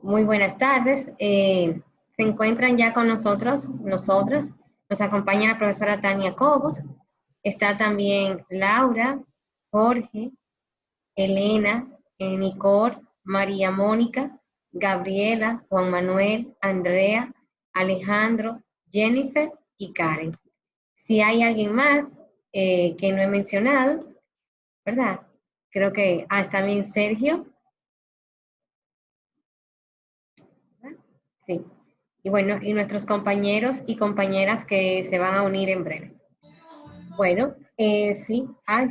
Muy buenas tardes. Se encuentran ya con nosotros, nosotras. Nos acompaña la profesora Tania Cobos. Está también Laura, Jorge, Elena, Nicole, María Mónica, Gabriela, Juan Manuel, Andrea, Alejandro, Jennifer y Karen. Si hay alguien más que no he mencionado, ¿verdad? Creo que está bien Sergio. Sí. Y bueno, y nuestros compañeros y compañeras que se van a unir en breve. Bueno, sí,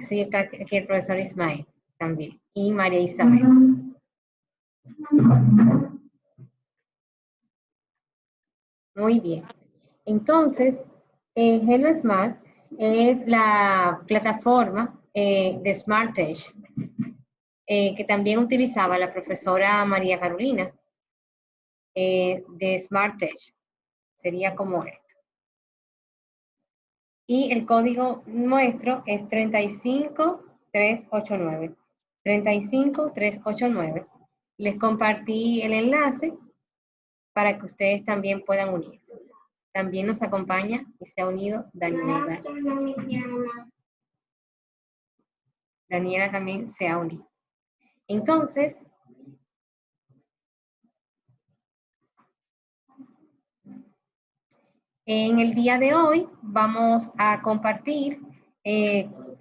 sí, está aquí el profesor Ismael también, y María Isabel. Muy bien. Entonces, Hello Smart es la plataforma de Smart Edge que también utilizaba la profesora María Carolina de Smart Edge. Sería como esto. Y el código nuestro es 35389. 35389. Les compartí el enlace para que ustedes también puedan unirse. También nos acompaña y se ha unido Daniela. Daniela también se ha unido. Entonces, en el día de hoy vamos a compartir,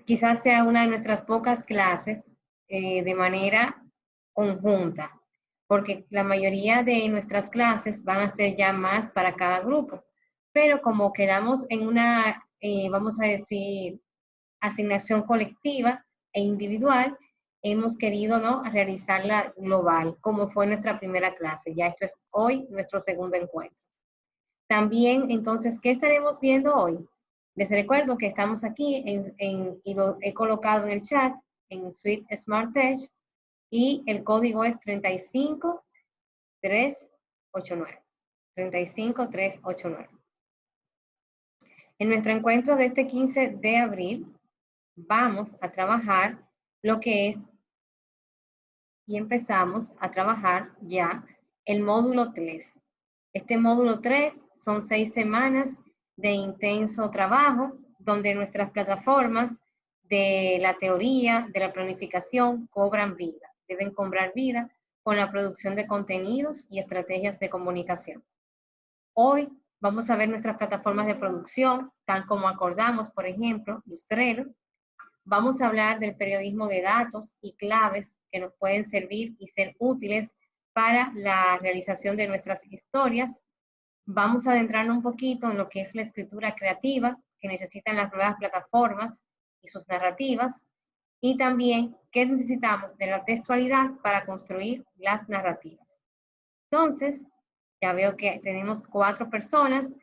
quizás sea una de nuestras pocas clases de manera conjunta, porque la mayoría de nuestras clases van a ser ya más para cada grupo, pero como quedamos en una, vamos a decir, asignación colectiva e individual, hemos querido, ¿no?, realizarla global, como fue nuestra primera clase. Ya esto es hoy nuestro segundo encuentro. También, entonces, ¿qué estaremos viendo hoy? Les recuerdo que estamos aquí y lo he colocado en el chat, en Suite Smart Edge, y el código es 35389. 35389. En nuestro encuentro de este 15 de abril, vamos a trabajar lo que es, y empezamos a trabajar ya el módulo 3. Este módulo 3 son 6 semanas de intenso trabajo, donde nuestras plataformas de la teoría, de la planificación, cobran vida, deben cobrar vida con la producción de contenidos y estrategias de comunicación. Hoy vamos a ver nuestras plataformas de producción, tal como acordamos, por ejemplo, Lustrero. Vamos a hablar del periodismo de datos y claves que nos pueden servir y ser útiles para la realización de nuestras historias. Vamos a adentrarnos un poquito en lo que es la escritura creativa que necesitan las nuevas plataformas y sus narrativas, y también qué necesitamos de la textualidad para construir las narrativas. Entonces, ya veo que tenemos 4 personas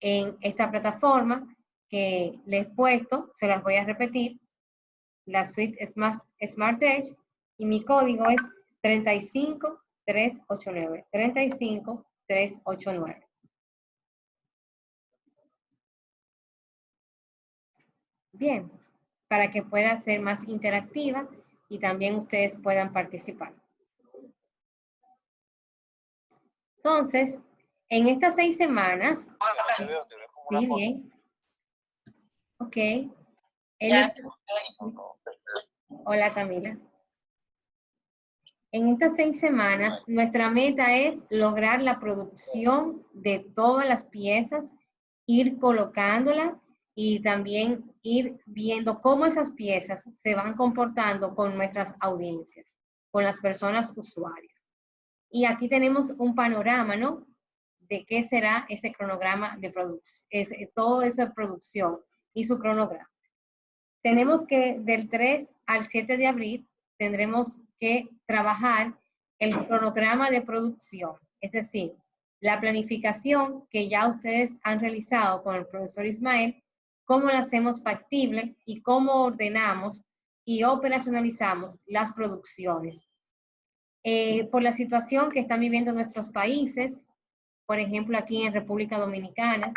en esta plataforma que les he puesto, se las voy a repetir, la suite Smart Edge, y mi código es 35389. 35389. Bien, para que pueda ser más interactiva y también ustedes puedan participar. Entonces, en estas 6 semanas... Sí, bien. Ok. Hola, Camila. En estas 6 semanas, nuestra meta es lograr la producción de todas las piezas, ir colocándolas y también ir viendo cómo esas piezas se van comportando con nuestras audiencias, con las personas usuarias. Y aquí tenemos un panorama, ¿no?, de qué será ese cronograma de producción, toda esa producción y su cronograma. Tenemos que del 3 al 7 de abril tendremos que trabajar el cronograma de producción, es decir, la planificación que ya ustedes han realizado con el profesor Ismael, cómo la hacemos factible y cómo ordenamos y operacionalizamos las producciones. Por la situación que están viviendo nuestros países, por ejemplo, aquí en República Dominicana,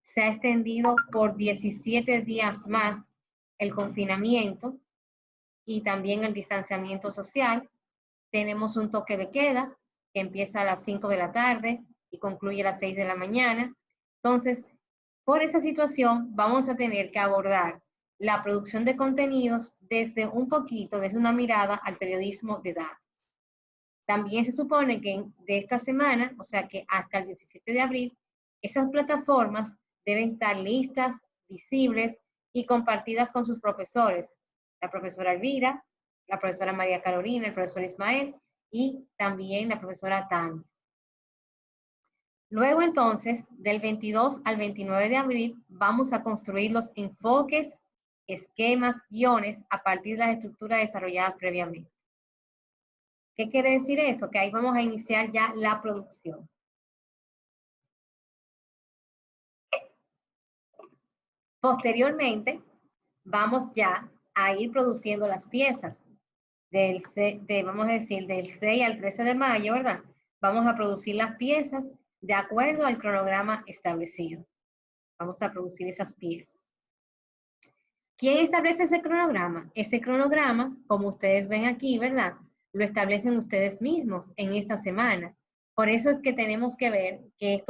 se ha extendido por 17 días más el confinamiento y también el distanciamiento social. Tenemos un toque de queda que empieza a las 5 de la tarde y concluye a las 6 de la mañana. Entonces, por esa situación, vamos a tener que abordar la producción de contenidos desde una mirada al periodismo de datos. También se supone que de esta semana, o sea que hasta el 17 de abril, esas plataformas deben estar listas, visibles y compartidas con sus profesores. La profesora Elvira, la profesora María Carolina, el profesor Ismael y también la profesora Tania. Luego entonces, del 22 al 29 de abril, vamos a construir los enfoques, esquemas, guiones a partir de las estructuras desarrolladas previamente. ¿Qué quiere decir eso? Que ahí vamos a iniciar ya la producción. Posteriormente, vamos ya a ir produciendo las piezas. Vamos a decir, del 6 al 13 de mayo, ¿verdad? Vamos a producir las piezas de acuerdo al cronograma establecido. Vamos a producir esas piezas. ¿Quién establece ese cronograma? Ese cronograma, como ustedes ven aquí, ¿verdad? Lo establecen ustedes mismos en esta semana. Por eso es que tenemos que ver que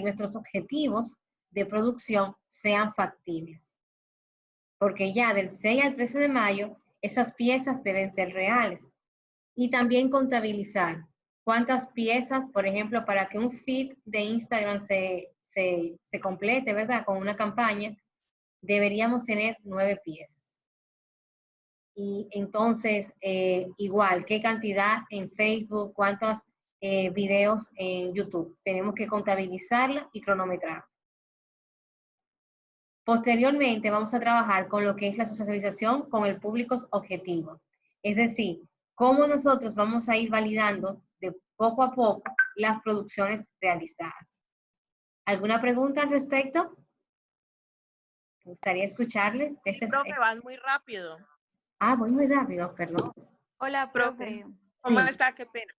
nuestros objetivos de producción sean factibles. Porque ya del 6 al 13 de mayo, esas piezas deben ser reales. Y también contabilizar cuántas piezas, por ejemplo, para que un feed de Instagram se complete, ¿verdad? Con una campaña, deberíamos tener 9 piezas. Y entonces, igual, ¿qué cantidad en Facebook? ¿Cuántos videos en YouTube? Tenemos que contabilizarla y cronometrar. Posteriormente, vamos a trabajar con lo que es la socialización con el público objetivo. Es decir, cómo nosotros vamos a ir validando de poco a poco las producciones realizadas. ¿Alguna pregunta al respecto? Me gustaría escucharles. Sí, profe, vas muy rápido. Ah, voy muy rápido, perdón. Hola, profe. ¿Cómo Sí. está? Qué pena.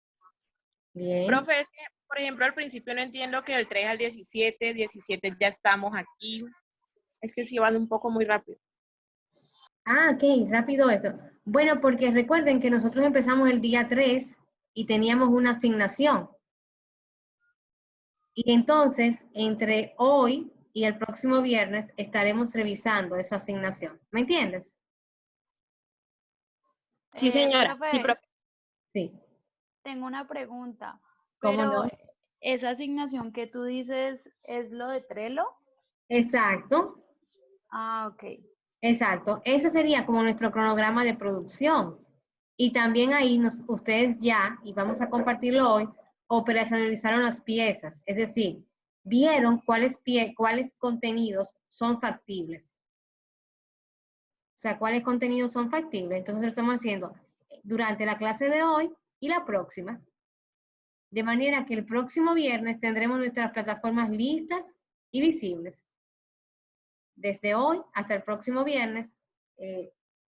Bien. Profe, es que, por ejemplo, al principio no entiendo que del 3 al 17 ya estamos aquí. Es que sí van un poco muy rápido. Ah, ok, rápido eso. Bueno, porque recuerden que nosotros empezamos el día 3 y teníamos una asignación. Y entonces, entre hoy y el próximo viernes estaremos revisando esa asignación. ¿Me entiendes? Sí, señora. Profe, Sí, profe. Sí. tengo una pregunta. ¿Cómo Pero no? esa asignación que tú dices es lo de Trello. Exacto, Ah, ok. exacto. Ese sería como nuestro cronograma de producción. Y también ahí ustedes ya, y vamos a compartirlo hoy, operacionalizaron las piezas. Es decir, vieron cuáles contenidos son factibles. O sea, cuáles contenidos son factibles. Entonces lo estamos haciendo durante la clase de hoy y la próxima. De manera que el próximo viernes tendremos nuestras plataformas listas y visibles. Desde hoy hasta el próximo viernes,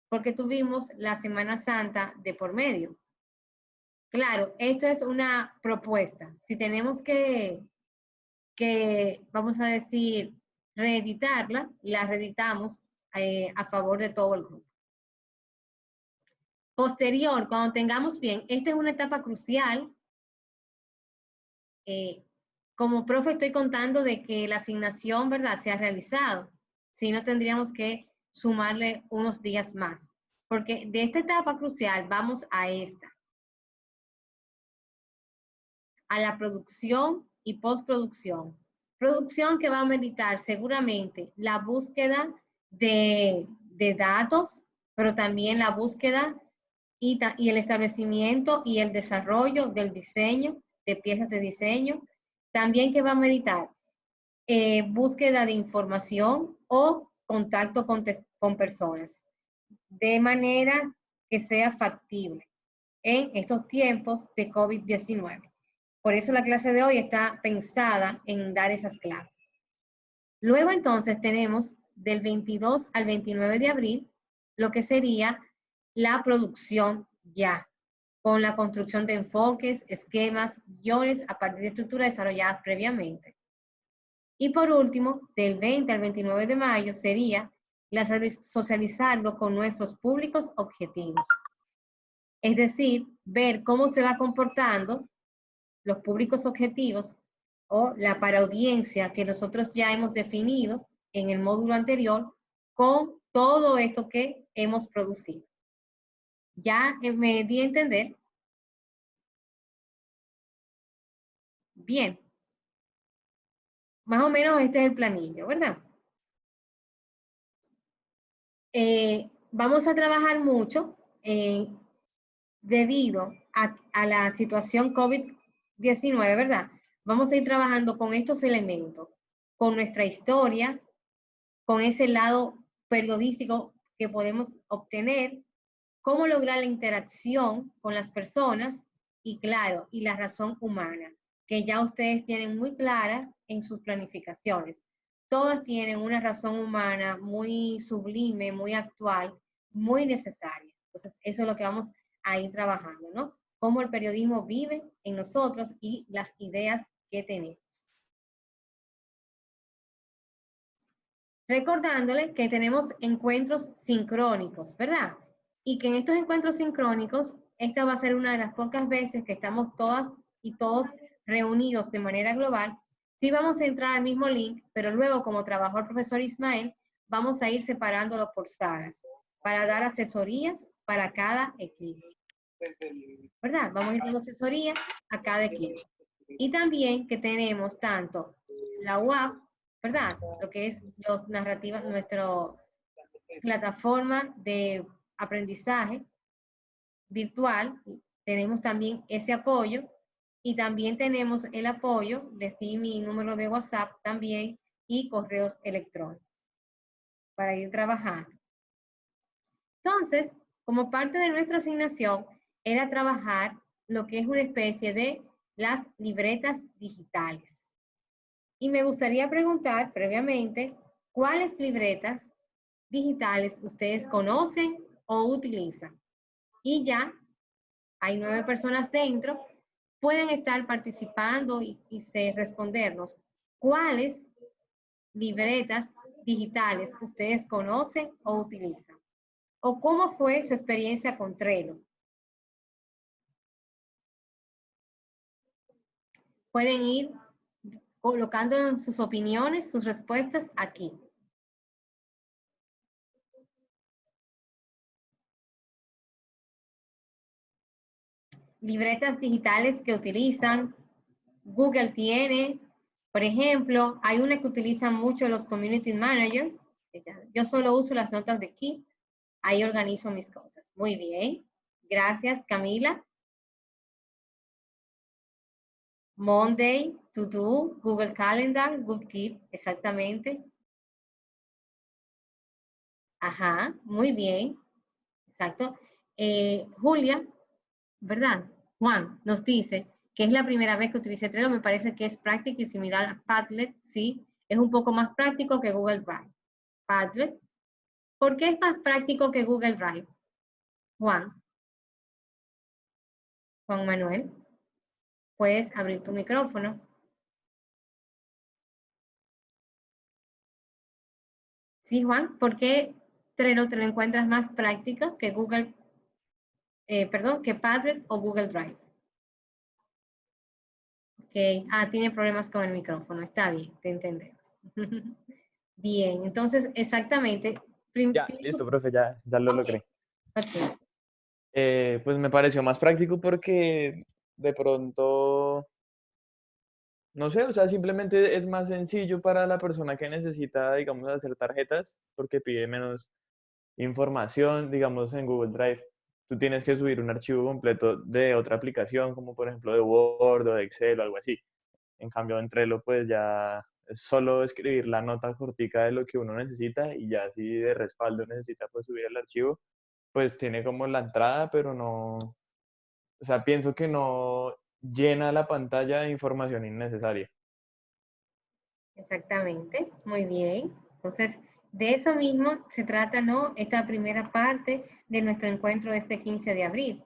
porque tuvimos la Semana Santa de por medio. Claro, esto es una propuesta. Si tenemos que vamos a decir, reeditarla, la reeditamos a favor de todo el grupo. Posterior, cuando tengamos bien, esta es una etapa crucial. Como profe estoy contando de que la asignación, ¿verdad?, se ha realizado. Si no, tendríamos que sumarle unos días más. Porque de esta etapa crucial vamos a esta. A la producción y postproducción. Producción que va a meditar seguramente la búsqueda de datos, pero también la búsqueda y el establecimiento y el desarrollo del diseño, de piezas de diseño. También que va a meditar búsqueda de información o contacto con personas, de manera que sea factible en estos tiempos de COVID-19. Por eso la clase de hoy está pensada en dar esas claves. Luego entonces tenemos del 22 al 29 de abril lo que sería la producción ya, con la construcción de enfoques, esquemas, guiones a partir de estructuras desarrolladas previamente. Y por último, del 20 al 29 de mayo sería socializarlo con nuestros públicos objetivos. Es decir, ver cómo se va comportando los públicos objetivos o la paraudiencia que nosotros ya hemos definido en el módulo anterior con todo esto que hemos producido. ¿Ya me di a entender? Bien. Más o menos este es el planillo, ¿verdad? Vamos a trabajar mucho debido a la situación COVID-19, ¿verdad? Vamos a ir trabajando con estos elementos, con nuestra historia, con ese lado periodístico que podemos obtener, cómo lograr la interacción con las personas y, claro, y la razón humana, que ya ustedes tienen muy clara en sus planificaciones. Todas tienen una razón humana muy sublime, muy actual, muy necesaria. Entonces, eso es lo que vamos a ir trabajando, ¿no? Cómo el periodismo vive en nosotros y las ideas que tenemos. Recordándole que tenemos encuentros sincrónicos, ¿verdad? Y que en estos encuentros sincrónicos, esta va a ser una de las pocas veces que estamos todas y todos reunidos de manera global. Sí vamos a entrar al mismo link, pero luego, como trabajó el profesor Ismael, vamos a ir separándolo por salas para dar asesorías para cada equipo. ¿Verdad? Vamos a ir dando asesoría a cada equipo. Y también que tenemos tanto la UAP, ¿verdad? Lo que es los narrativas, nuestra plataforma de aprendizaje virtual, tenemos también ese apoyo y también tenemos el apoyo, les di mi número de WhatsApp también y correos electrónicos para ir trabajando. Entonces, como parte de nuestra asignación, era trabajar lo que es una especie de las libretas digitales. Y me gustaría preguntar previamente, ¿cuáles libretas digitales ustedes conocen o utilizan? Y ya hay 9 personas dentro, pueden estar participando y respondernos cuáles libretas digitales ustedes conocen o utilizan. ¿O cómo fue su experiencia con Trello? Pueden ir colocando sus opiniones, sus respuestas aquí. Libretas digitales que utilizan. Google tiene, por ejemplo, hay una que utilizan mucho los community managers. Yo solo uso las notas de Keep. Ahí organizo mis cosas. Muy bien. Gracias, Camila. Monday, To Do, Google Calendar, Google Keep, exactamente. Ajá, muy bien. Exacto. Julia, ¿verdad? Juan nos dice que es la primera vez que utilicé Trello, me parece que es práctico y similar a Padlet, sí, es un poco más práctico que Google Drive. Padlet, ¿por qué es más práctico que Google Drive? Juan Manuel, puedes abrir tu micrófono. Sí, Juan, ¿por qué Trello te lo encuentras más práctico que que Padlet o Google Drive? Ok, tiene problemas con el micrófono, está bien, te entendemos. Bien, entonces, exactamente. Ya, listo, profe, ya lo logré. Ok. Pues me pareció más práctico porque de pronto, no sé, o sea, simplemente es más sencillo para la persona que necesita, digamos, hacer tarjetas porque pide menos información, digamos, en Google Drive. Tú tienes que subir un archivo completo de otra aplicación, como por ejemplo de Word o de Excel o algo así. En cambio, en Trello, pues ya es solo escribir la nota cortica de lo que uno necesita y ya si de respaldo necesita pues subir el archivo, pues tiene como la entrada, pero no, o sea, pienso que no llena la pantalla de información innecesaria. Exactamente, muy bien. Entonces, de eso mismo se trata, ¿no? Esta primera parte de nuestro encuentro de este 15 de abril.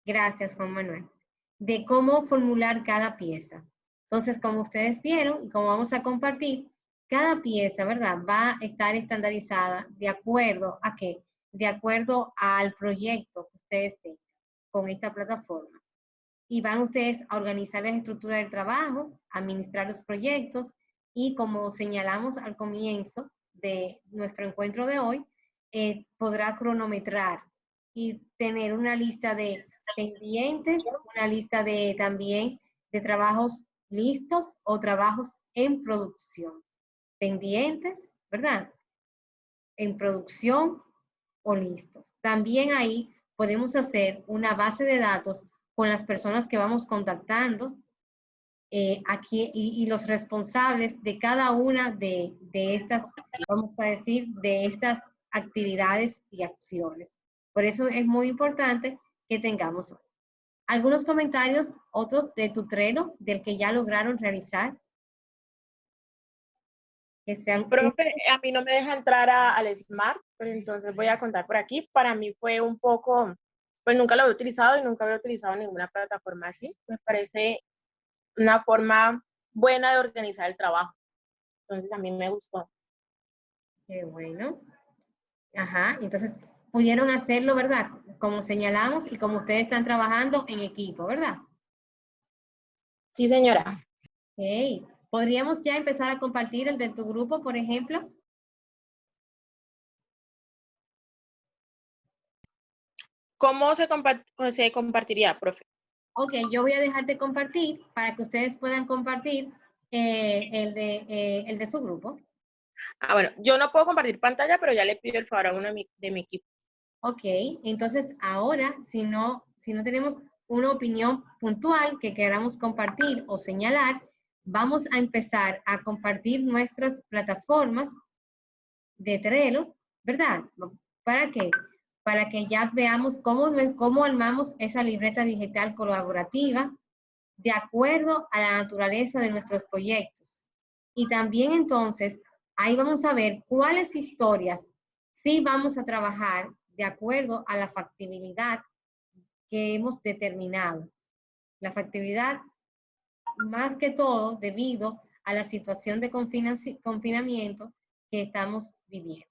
Gracias, Juan Manuel. De cómo formular cada pieza. Entonces, como ustedes vieron y como vamos a compartir, cada pieza, ¿verdad? Va a estar estandarizada de acuerdo a qué? De acuerdo al proyecto que ustedes tengan con esta plataforma. y van ustedes a organizar la estructura del trabajo, administrar los proyectos y como señalamos al comienzo de nuestro encuentro de hoy, podrá cronometrar y tener una lista de pendientes, una lista de también de trabajos listos o trabajos en producción. Pendientes, ¿verdad? En producción o listos. También ahí podemos hacer una base de datos con las personas que vamos contactando aquí y los responsables de cada una de estas, vamos a decir, de estas actividades y acciones. Por eso es muy importante que tengamos algunos comentarios, otros de tu Trello, del que ya lograron realizar. Que sean... Profe, a mí no me deja entrar al Smart, pero entonces voy a contar por aquí. Para mí fue un poco, pues nunca lo he utilizado y nunca había utilizado ninguna plataforma así. Me parece una forma buena de organizar el trabajo. Entonces a mí me gustó. Qué bueno. Ajá, entonces pudieron hacerlo, ¿verdad? Como señalamos y como ustedes están trabajando en equipo, ¿verdad? Sí, señora. Ok. ¿Podríamos ya empezar a compartir el de tu grupo, por ejemplo? ¿Cómo se compartiría, profe? Ok, yo voy a dejar de compartir para que ustedes puedan compartir el de su grupo. Ah, bueno, yo no puedo compartir pantalla, pero ya le pido el favor a uno de mi equipo. Ok, entonces ahora, si no tenemos una opinión puntual que queramos compartir o señalar, vamos a empezar a compartir nuestras plataformas de Trello, ¿verdad? ¿Para qué? Para que ya veamos cómo armamos esa libreta digital colaborativa de acuerdo a la naturaleza de nuestros proyectos. Y también entonces, ahí vamos a ver cuáles historias sí vamos a trabajar de acuerdo a la factibilidad que hemos determinado. La factibilidad, más que todo, debido a la situación de confinamiento que estamos viviendo.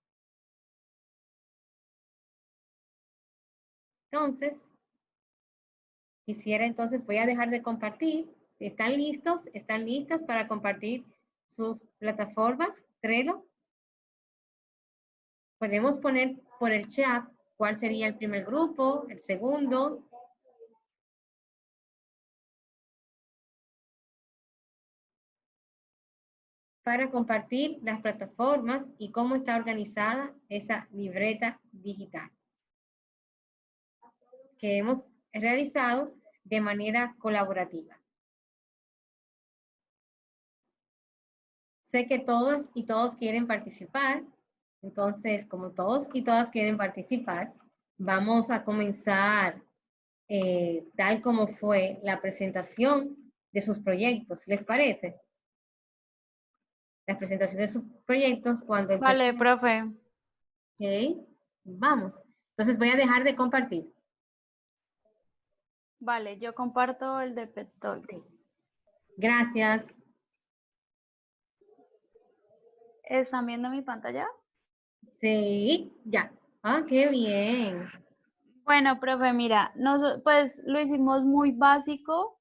Entonces, voy a dejar de compartir. ¿Están listos? ¿Están listas para compartir sus plataformas Trello? Podemos poner por el chat cuál sería el primer grupo, el segundo. Para compartir las plataformas y cómo está organizada esa libreta digital que hemos realizado de manera colaborativa. Sé que todas y todos quieren participar, entonces como todos y todas quieren participar, vamos a comenzar tal como fue la presentación de sus proyectos. ¿Les parece? La presentación de sus proyectos cuando empecemos. Vale, profe. Ok, vamos. Entonces voy a dejar de compartir. Vale, yo comparto el de Pet Talks. Gracias. ¿Están viendo mi pantalla? Sí, ya. Ah, qué bien. Bueno, profe, mira, pues lo hicimos muy básico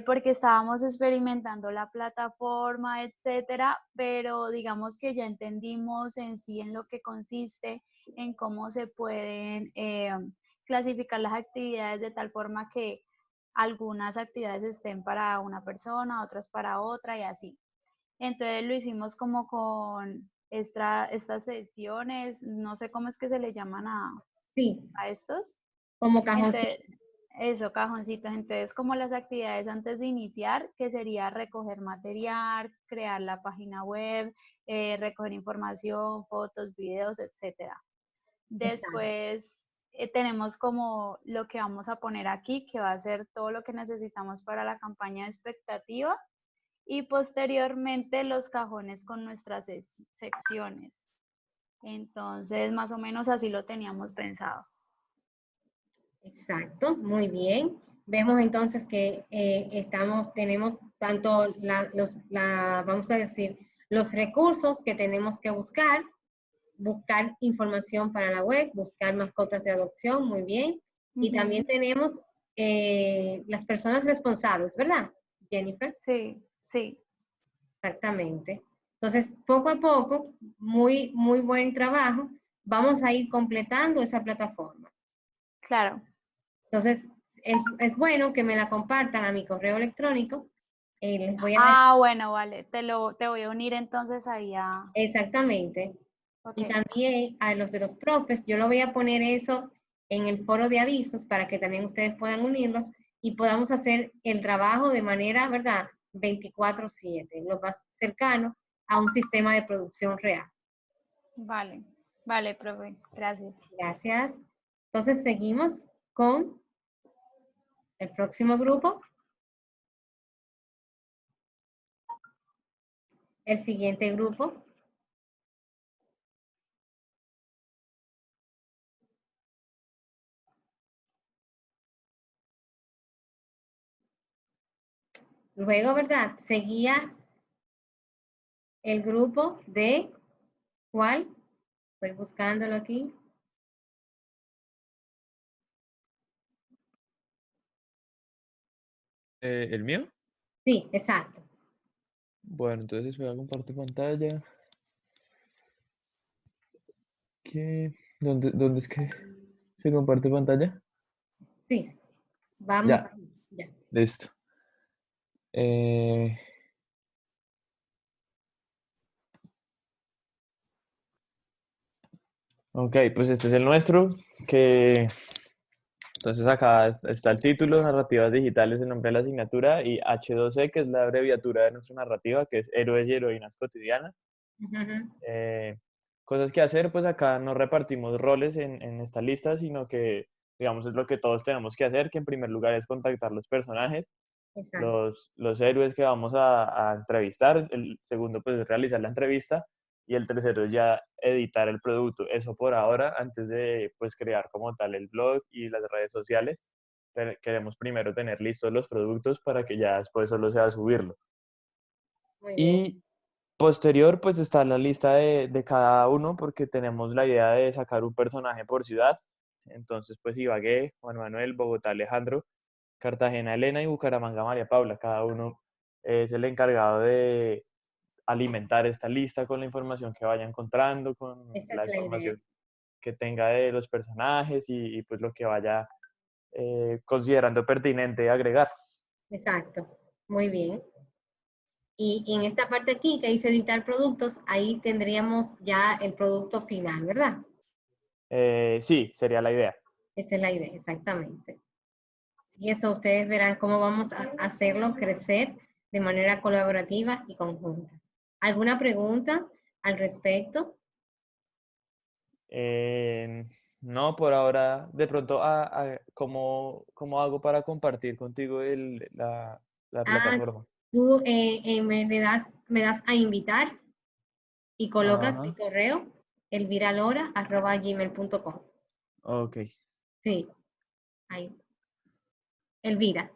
porque estábamos experimentando la plataforma, etcétera, pero digamos que ya entendimos en sí en lo que consiste, en cómo se pueden clasificar las actividades de tal forma que algunas actividades estén para una persona, otras para otra y así. Entonces lo hicimos como con estas sesiones, no sé cómo es que se le llaman Sí, a estos. como cajoncito. Entonces, eso, cajoncitos. Entonces, como las actividades antes de iniciar, que sería recoger material, crear la página web, recoger información, fotos, videos, etcétera. Después tenemos como lo que vamos a poner aquí, que va a ser todo lo que necesitamos para la campaña de expectativa. Y posteriormente los cajones con nuestras secciones. Entonces, más o menos así lo teníamos pensado. Exacto, muy bien. Vemos entonces que tenemos tanto vamos a decir, los recursos que tenemos que buscar información para la web, buscar mascotas de adopción, muy bien. Y también tenemos las personas responsables, ¿verdad, Jennifer? Sí, sí, Exactamente. Entonces, poco a poco, muy buen trabajo, vamos a ir completando esa plataforma. claro. Entonces, es bueno que me la compartan a mi correo electrónico. Les voy a dar Ah, bueno, vale. Te voy a unir entonces ahí a... exactamente. Ok, Y también a los de los profes, yo lo voy a poner eso en el foro de avisos para que también ustedes puedan unirlos y podamos hacer el trabajo de manera, ¿verdad? 24/7, lo más cercano a un sistema de producción real. vale. Vale, profe. Gracias. Gracias. Entonces seguimos con el próximo grupo. El siguiente grupo. Luego, ¿verdad? Seguía el grupo de, ¿cuál? Estoy buscándolo aquí. ¿El mío? Sí, exacto. Bueno, entonces voy a compartir pantalla. ¿Dónde es que se comparte pantalla? Sí, vamos. Ya, Ya. listo. Eh, ok, pues este es el nuestro, que entonces acá está el título, Narrativas Digitales, el nombre de la asignatura, y H2C, que es la abreviatura de nuestra narrativa, que es Héroes y Heroínas Cotidianas. Ujú. Eh, Cosas que hacer, pues acá no repartimos roles en esta lista, sino que, digamos, es lo que todos tenemos que hacer, que en primer lugar es contactar los personajes, Exacto. los héroes que vamos a entrevistar, el segundo pues es realizar la entrevista y el tercero es ya editar el producto. Eso por ahora, antes de pues crear como tal el blog y las redes sociales, queremos primero tener listos los productos para que ya después solo sea subirlo. Muy bien. Y posterior, pues está la lista de cada uno, porque tenemos la idea de sacar un personaje por ciudad. Entonces, pues Ibagué, Juan Manuel, Bogotá, Alejandro, Cartagena, Elena y Bucaramanga, María Paula. Cada uno es el encargado de alimentar esta lista con la información que vaya encontrando, con Esa es la la idea. información que tenga de los personajes pues lo que vaya considerando pertinente agregar. Exacto. Muy bien. Y en esta parte aquí que dice editar productos, ahí tendríamos ya el producto final, ¿verdad? Sí, sería la idea. Esa es la idea, exactamente. Y eso ustedes verán cómo vamos a hacerlo crecer de manera colaborativa y conjunta. ¿Alguna pregunta al respecto? Eh, no, por ahora, de pronto, ¿cómo hago para compartir contigo la Ah, plataforma? tú me das a invitar y colocas mi Ajá, correo, elviralora@gmail.com. ok. Sí, ahí. Elvira,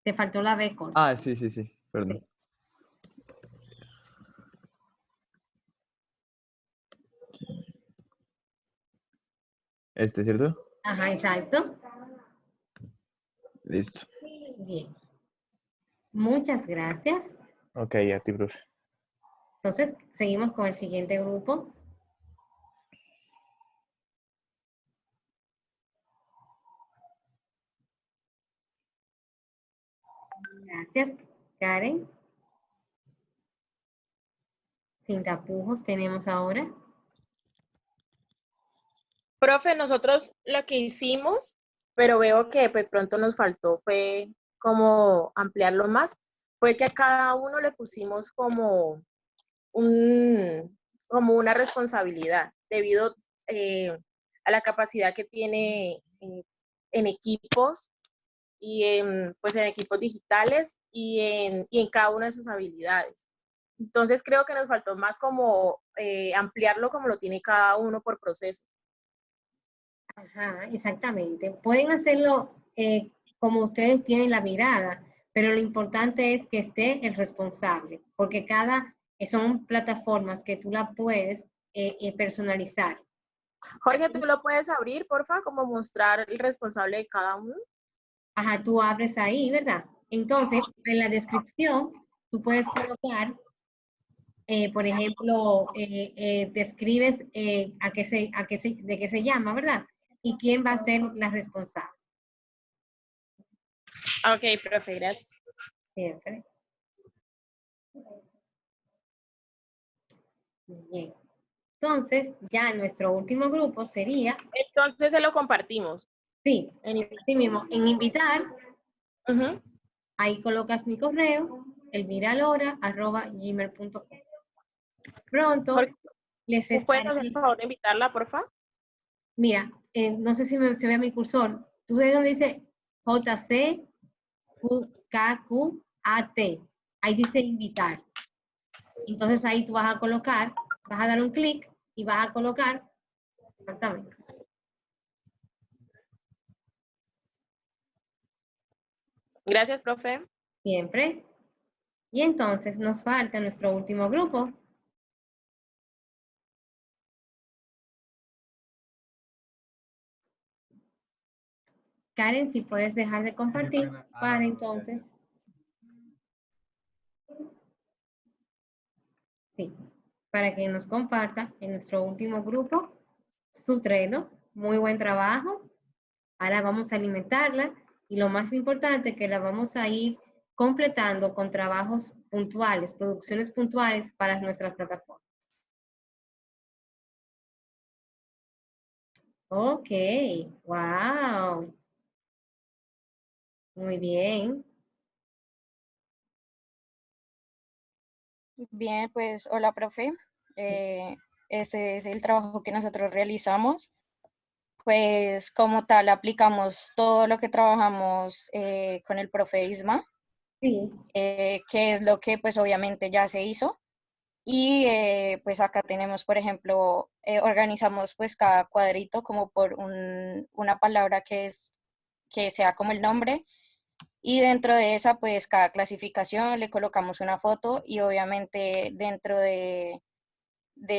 te faltó la B corta. Ah, sí, sí, sí, perdón. Sí. ¿Cierto? Ajá, exacto. Listo. Bien. Muchas gracias. Ok, a ti, profe. Entonces, seguimos con el siguiente grupo. Gracias, Karen. Sin tapujos tenemos ahora. Profe, nosotros lo que hicimos, pero veo que pues pronto nos faltó, fue como ampliarlo más, fue que a cada uno le pusimos un, como una responsabilidad debido a la capacidad que tiene en equipos y pues en equipos digitales y en cada una de sus habilidades. Entonces creo que nos faltó más como ampliarlo como lo tiene cada uno por proceso. Ajá, exactamente. Pueden hacerlo como ustedes tienen la mirada, pero lo importante es que esté el responsable, porque son plataformas que tú la puedes personalizar. Jorge, ¿tú lo puedes abrir, porfa? Como mostrar el responsable de cada uno. Ajá, tú abres ahí, ¿verdad? Entonces, en la descripción, tú puedes colocar, por ejemplo, describes de qué se llama, ¿verdad? Y quién va a ser la responsable. Ok, profe, gracias. Siempre. Bien. Entonces, ya nuestro último grupo sería, Entonces se lo compartimos. sí, así mismo, en invitar, Ujú. ahí colocas mi correo, elviralora@gmail.com. Pronto Jorge, les ¿tú puedes hacer estaré, el favor de invitarla, porfa? mira, no sé si se ve mi cursor, tú de donde dice JCQKQAT, ahí dice invitar. Entonces ahí tú vas a colocar, vas a dar un clic y vas a colocar, exactamente. Gracias, profe. Siempre. Y entonces nos falta nuestro último grupo. Karen, si puedes dejar de compartir para entonces. Sí, para que nos comparta en nuestro último grupo su Trello. Muy buen trabajo. Ahora vamos a alimentarla y lo más importante que la vamos a ir completando con trabajos puntuales, producciones puntuales para nuestras plataformas. Ok, wow. Muy bien. Bien, pues hola, profe. Este es el trabajo que nosotros realizamos. Pues como tal, aplicamos todo lo que trabajamos con el profe Isma, Sí, que es lo que pues obviamente ya se hizo. Y pues acá tenemos, por ejemplo, organizamos pues cada cuadrito como por una palabra que sea como el nombre. Y dentro de esa, pues cada clasificación le colocamos una foto y obviamente dentro de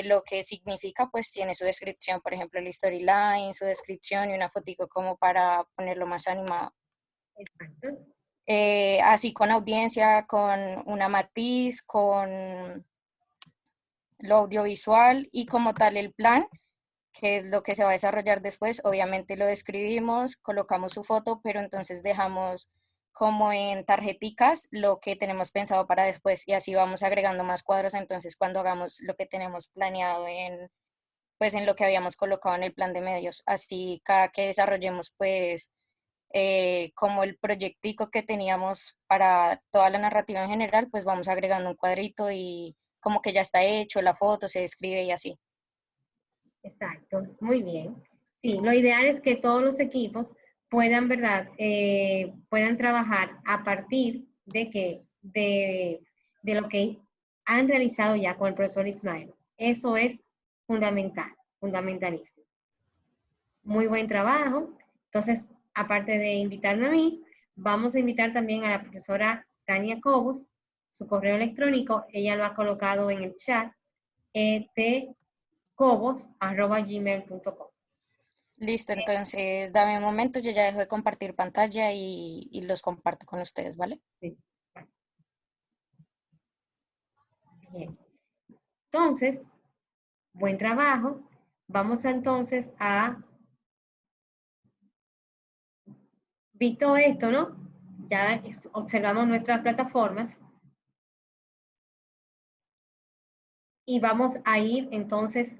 lo que significa, pues tiene su descripción, por ejemplo, el storyline, su descripción y una fotico como para ponerlo más animado. exacto. Así con audiencia, con una matiz, con lo audiovisual y como tal el plan, que es lo que se va a desarrollar después. Obviamente lo describimos, colocamos su foto, pero entonces dejamos como en tarjeticas lo que tenemos pensado para después y así vamos agregando más cuadros. Entonces cuando hagamos lo que tenemos planeado pues en lo que habíamos colocado en el plan de medios, así cada que desarrollemos pues como el proyectico que teníamos para toda la narrativa en general, pues vamos agregando un cuadrito y como que ya está hecho, la foto se describe y así. Exacto, muy bien. Sí, lo ideal es que todos los equipos puedan, ¿verdad? Puedan trabajar a partir de lo que han realizado ya con el profesor Ismael. Eso es fundamental, fundamentalísimo. Muy buen trabajo. Entonces, aparte de invitarme a mí, vamos a invitar también a la profesora Tania Cobos, su correo electrónico, ella lo ha colocado en el chat, cobos@gmail.com. Listo, entonces dame un momento, yo ya dejo de compartir pantalla y los comparto con ustedes, ¿vale? Sí. Bien. Entonces, buen trabajo. Vamos entonces a, visto esto, ¿no? Ya observamos nuestras plataformas y vamos a ir entonces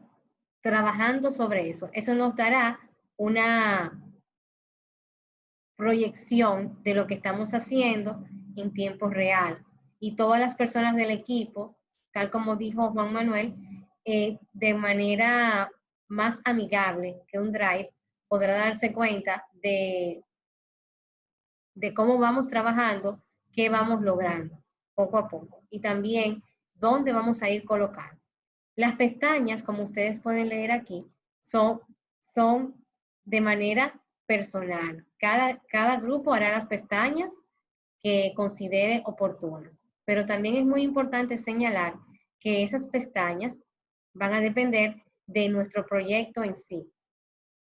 trabajando sobre eso. Eso nos dará una proyección de lo que estamos haciendo en tiempo real. Y todas las personas del equipo, tal como dijo Juan Manuel, de manera más amigable que un Drive, podrá darse cuenta de cómo vamos trabajando, qué vamos logrando poco a poco y también dónde vamos a ir colocando. Las pestañas, como ustedes pueden leer aquí, son de manera personal. Cada grupo hará las pestañas que considere oportunas, pero también es muy importante señalar que esas pestañas van a depender de nuestro proyecto en sí.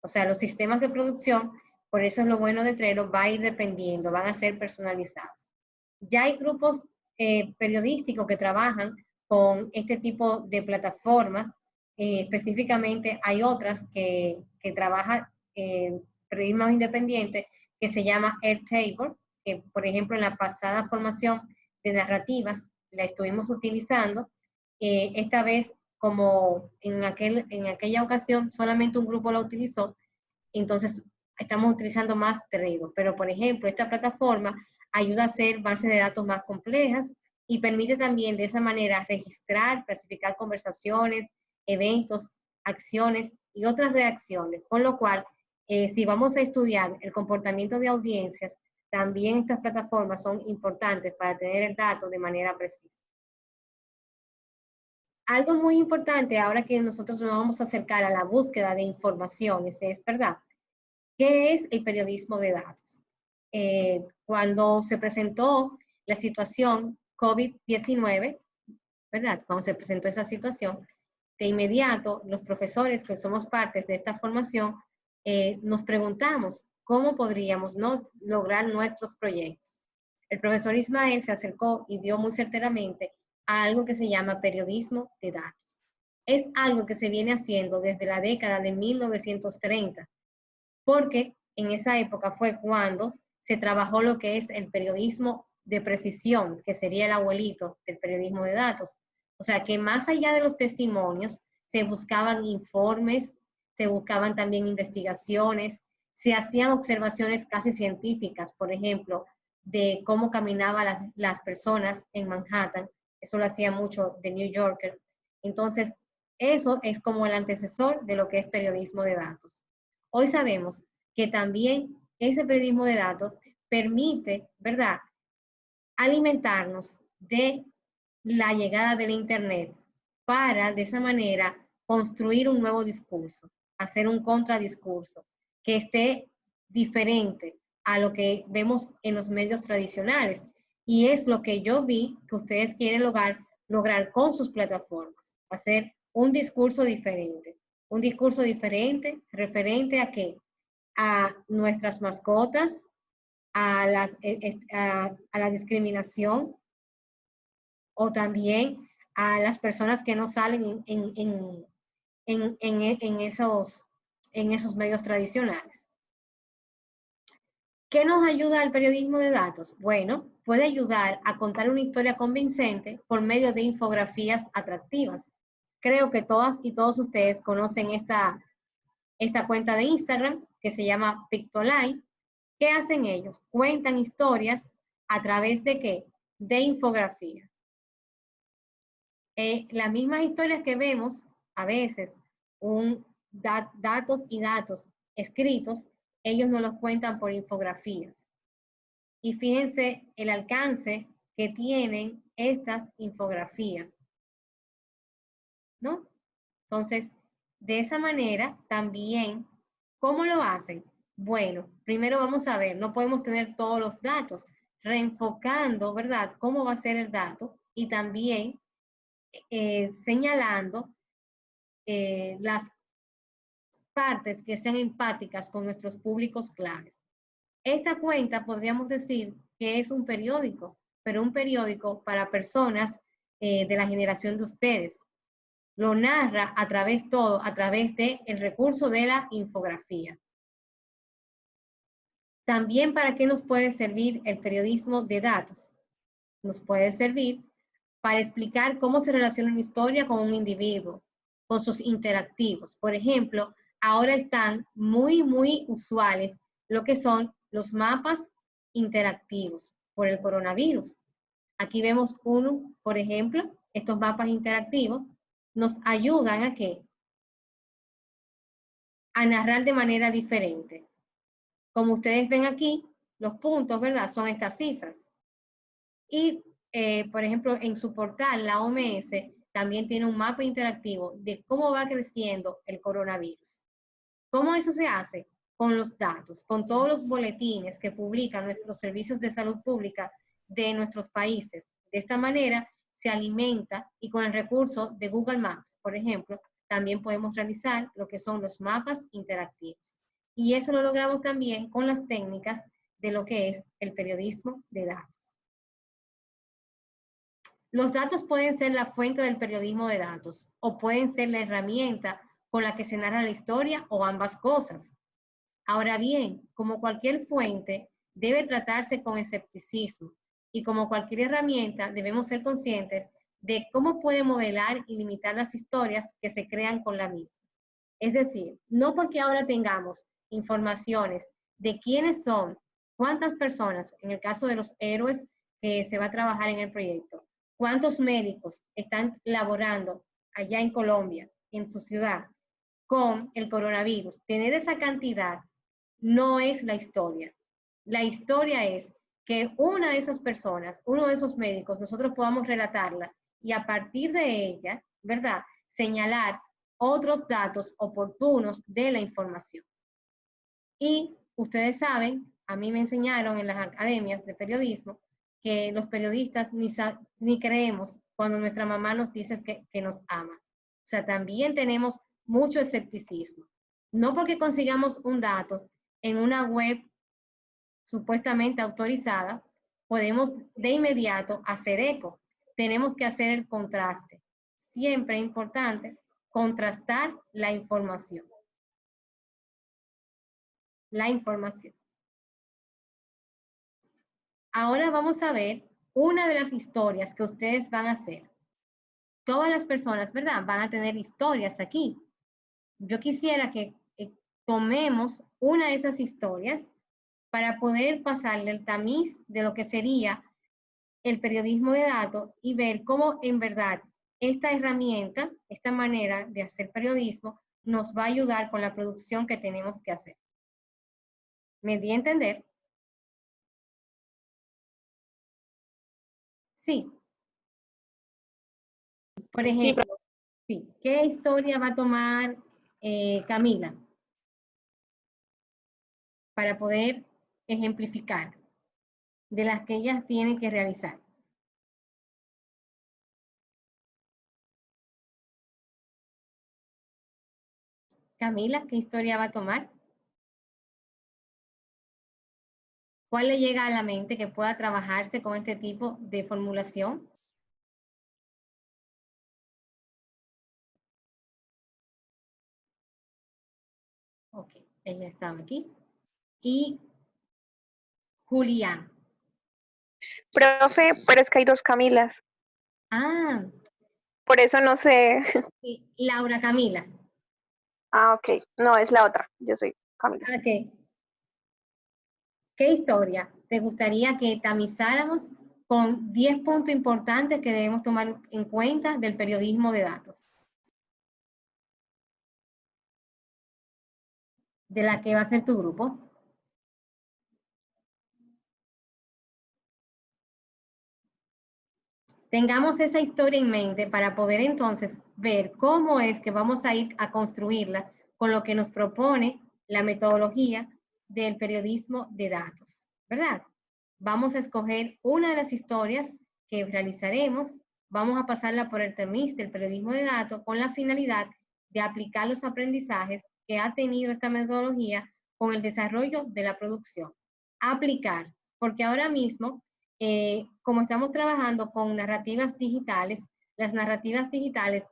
O sea, los sistemas de producción Por eso es lo bueno de Trello, va a ir dependiendo, van a ser personalizados. Ya hay grupos periodísticos que trabajan con este tipo de plataformas. Específicamente hay otras que trabajan periodismo independiente que se llama Airtable, que por ejemplo en la pasada formación de narrativas la estuvimos utilizando. Esta vez, como en aquella ocasión solamente un grupo la utilizó, entonces estamos utilizando más Trello. Pero por ejemplo, esta plataforma ayuda a hacer bases de datos más complejas y permite también de esa manera registrar, clasificar conversaciones, eventos, acciones y otras reacciones, con lo cual si vamos a estudiar el comportamiento de audiencias, también estas plataformas son importantes para tener el dato de manera precisa. Algo muy importante ahora que nosotros nos vamos a acercar a la búsqueda de informaciones es, ¿verdad?, ¿qué es el periodismo de datos? Cuando se presentó la situación COVID-19, ¿verdad? Cuando se presentó esa situación, de inmediato los profesores que somos partes de esta formación nos preguntamos cómo podríamos lograr nuestros proyectos. El profesor Ismael se acercó y dio muy certeramente a algo que se llama periodismo de datos. Es algo que se viene haciendo desde la década de 1930, porque en esa época fue cuando se trabajó lo que es el periodismo de precisión, que sería el abuelito del periodismo de datos. O sea, que más allá de los testimonios, se buscaban informes, se buscaban también investigaciones, se hacían observaciones casi científicas, por ejemplo, de cómo caminaban las personas en Manhattan. Eso lo hacía mucho The New Yorker. Entonces, eso es como el antecesor de lo que es periodismo de datos. Hoy sabemos que también ese periodismo de datos permite, ¿verdad?, alimentarnos de la llegada del Internet para, de esa manera, construir un nuevo discurso, hacer un contradiscurso que esté diferente a lo que vemos en los medios tradicionales. Y es lo que yo vi que ustedes quieren lograr con sus plataformas, hacer un discurso diferente. Un discurso diferente referente a qué? A nuestras mascotas, a la discriminación, o también a las personas que no salen en esos medios tradicionales. ¿Qué nos ayuda al periodismo de datos? Bueno, puede ayudar a contar una historia convincente por medio de infografías atractivas. Creo que todas y todos ustedes conocen esta cuenta de Instagram que se llama Pictoline. ¿Qué hacen ellos? Cuentan historias a través de ¿qué? De infografía. Las mismas historias que vemos, a veces, datos y datos escritos, ellos nos los cuentan por infografías. Y fíjense el alcance que tienen estas infografías, ¿no? Entonces, de esa manera, también, ¿cómo lo hacen? Bueno, primero vamos a ver, no podemos tener todos los datos, reenfocando, ¿verdad?, cómo va a ser el dato y también señalando las partes que sean empáticas con nuestros públicos claves. Esta cuenta podríamos decir que es un periódico, pero un periódico para personas de la generación de ustedes. Lo narra a través del recurso de la infografía. También, ¿para qué nos puede servir el periodismo de datos? Nos puede servir para explicar cómo se relaciona una historia con un individuo, con sus interactivos. Por ejemplo, ahora están muy usuales lo que son los mapas interactivos por el coronavirus. Aquí vemos uno, por ejemplo, estos mapas interactivos nos ayudan a ¿qué? A narrar de manera diferente. Como ustedes ven aquí, los puntos, ¿verdad?, son estas cifras. Y, por ejemplo, en su portal, la OMS también tiene un mapa interactivo de cómo va creciendo el coronavirus. ¿Cómo eso se hace? Con los datos, con todos los boletines que publican nuestros servicios de salud pública de nuestros países. De esta manera se alimenta y con el recurso de Google Maps, por ejemplo, también podemos realizar lo que son los mapas interactivos. Y eso lo logramos también con las técnicas de lo que es el periodismo de datos. Los datos pueden ser la fuente del periodismo de datos o pueden ser la herramienta con la que se narra la historia o ambas cosas. Ahora bien, como cualquier fuente, debe tratarse con escepticismo y como cualquier herramienta debemos ser conscientes de cómo puede modelar y limitar las historias que se crean con la misma. Es decir, no porque ahora tengamos informaciones de quiénes son, cuántas personas, en el caso de los héroes que se va a trabajar en el proyecto, cuántos médicos están laborando allá en Colombia, en su ciudad, con el coronavirus. Tener esa cantidad no es la historia. La historia es que una de esas personas, uno de esos médicos, nosotros podamos relatarla y a partir de ella, ¿verdad?, señalar otros datos oportunos de la información. Y ustedes saben, a mí me enseñaron en las academias de periodismo que los periodistas ni creemos cuando nuestra mamá nos dice que nos ama. O sea, también tenemos mucho escepticismo. No porque consigamos un dato en una web supuestamente autorizada, podemos de inmediato hacer eco. Tenemos que hacer el contraste. Siempre es importante contrastar la información. La información. Ahora vamos a ver una de las historias que ustedes van a hacer. Todas las personas, ¿verdad?, van a tener historias aquí. Yo quisiera que tomemos una de esas historias para poder pasarle el tamiz de lo que sería el periodismo de datos y ver cómo en verdad esta herramienta, esta manera de hacer periodismo, nos va a ayudar con la producción que tenemos que hacer. ¿Me di a entender? Sí. Por ejemplo, sí. ¿Qué historia va a tomar Camila para poder ejemplificar de las que ellas tienen que realizar? Camila, ¿qué historia va a tomar? ¿Cuál le llega a la mente que pueda trabajarse con este tipo de formulación? Ok, ella estaba aquí. Y Julián. Profe, pero es que hay dos Camilas. Ah, Por eso no sé. y Laura Camila. Ah, ok. No, es la otra. Yo soy Camila. Ok. ¿Qué historia te gustaría que tamizáramos con 10 puntos importantes que debemos tomar en cuenta del periodismo de datos? De la que va a ser tu grupo. Tengamos esa historia en mente para poder entonces ver cómo es que vamos a ir a construirla con lo que nos propone la metodología del periodismo de datos, ¿verdad? Vamos a escoger una de las historias que realizaremos, vamos a pasarla por el tamiz del periodismo de datos con la finalidad de aplicar los aprendizajes que ha tenido esta metodología con el desarrollo de la producción. Aplicar, porque ahora mismo como estamos trabajando con narrativas digitales, las narrativas digitales,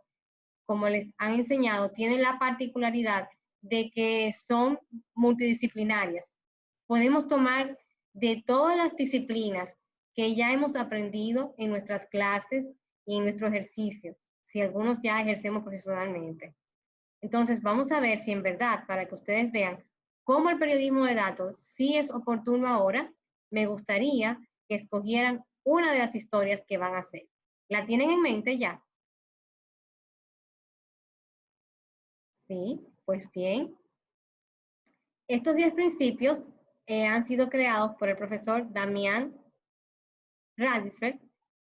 como les han enseñado, tienen la particularidad de que son multidisciplinarias. Podemos tomar de todas las disciplinas que ya hemos aprendido en nuestras clases y en nuestro ejercicio, si algunos ya ejercemos profesionalmente. Entonces, vamos a ver si en verdad, para que ustedes vean cómo el periodismo de datos sí es oportuno ahora, me gustaría que escogieran una de las historias que van a hacer. ¿La tienen en mente ya? Sí, pues bien. Estos 10 principios han sido creados por el profesor Damián Radisfeld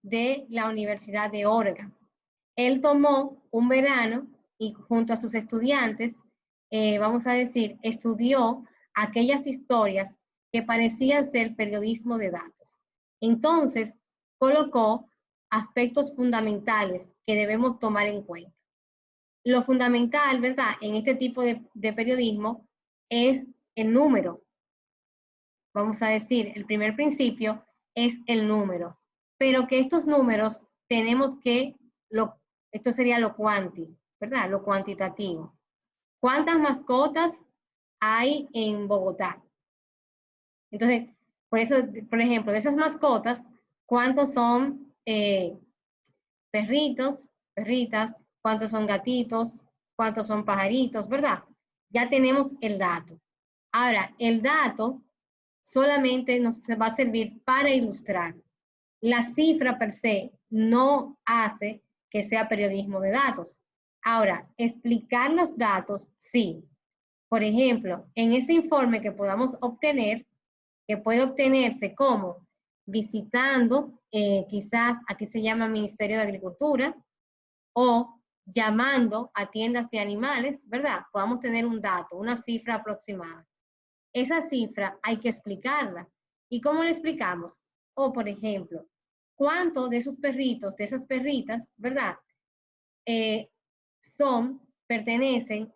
de la Universidad de Oregon. Él tomó un verano y junto a sus estudiantes, vamos a decir, estudió aquellas historias que parecían ser periodismo de datos. Entonces, colocó aspectos fundamentales que debemos tomar en cuenta. Lo fundamental, ¿verdad?, en este tipo de periodismo es el número. Vamos a decir, el primer principio es el número, pero que estos números tenemos que, esto sería lo cuanti, ¿verdad? Lo cuantitativo. ¿Cuántas mascotas hay en Bogotá? Entonces, por eso, por ejemplo, de esas mascotas, ¿cuántos son perritos, perritas? ¿Cuántos son gatitos? ¿Cuántos son pajaritos? ¿Verdad? Ya tenemos el dato. Ahora, el dato solamente nos va a servir para ilustrar. La cifra per se no hace que sea periodismo de datos. Ahora, explicar los datos, sí. Por ejemplo, en ese informe que podamos obtener, que puede obtenerse como visitando, quizás aquí se llama Ministerio de Agricultura, o llamando a tiendas de animales, ¿verdad? Podamos tener un dato, una cifra aproximada. Esa cifra hay que explicarla. ¿Y cómo la explicamos? O, por ejemplo, ¿cuántos de esos perritos, de esas perritas, ¿verdad? Pertenecen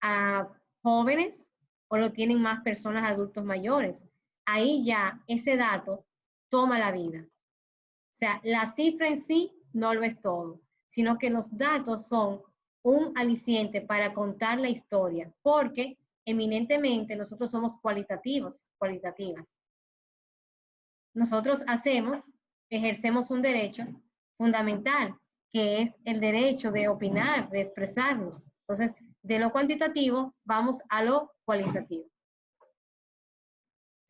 a jóvenes o lo tienen más personas adultos mayores. Ahí ya ese dato toma la vida. O sea, la cifra en sí no lo es todo, sino que los datos son un aliciente para contar la historia, porque eminentemente nosotros somos cualitativas. Nosotros ejercemos un derecho fundamental, que es el derecho de opinar, de expresarnos. Entonces, de lo cuantitativo vamos a lo cualitativo.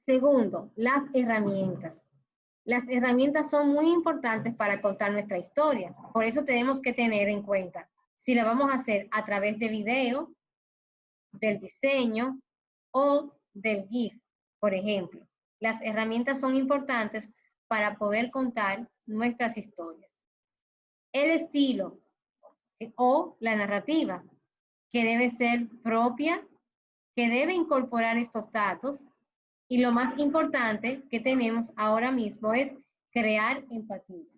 Segundo, las herramientas. Las herramientas son muy importantes para contar nuestra historia. Por eso tenemos que tener en cuenta si la vamos a hacer a través de video, del diseño o del GIF, por ejemplo. Las herramientas son importantes para poder contar nuestras historias. El estilo o la narrativa, que debe ser propia, que debe incorporar estos datos, y lo más importante que tenemos ahora mismo es crear empatía,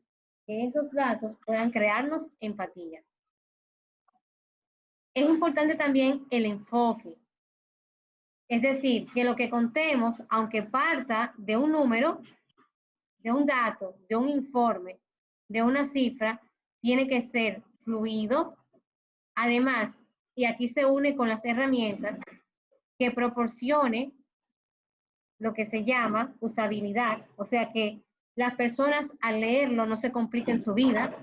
que esos datos puedan crearnos empatía. Es importante también el enfoque, es decir, que lo que contemos, aunque parta de un número, de un dato, de un informe, de una cifra, tiene que ser fluido. Además, y aquí se une con las herramientas, que proporcione lo que se llama usabilidad, o sea que las personas al leerlo no se compliquen su vida.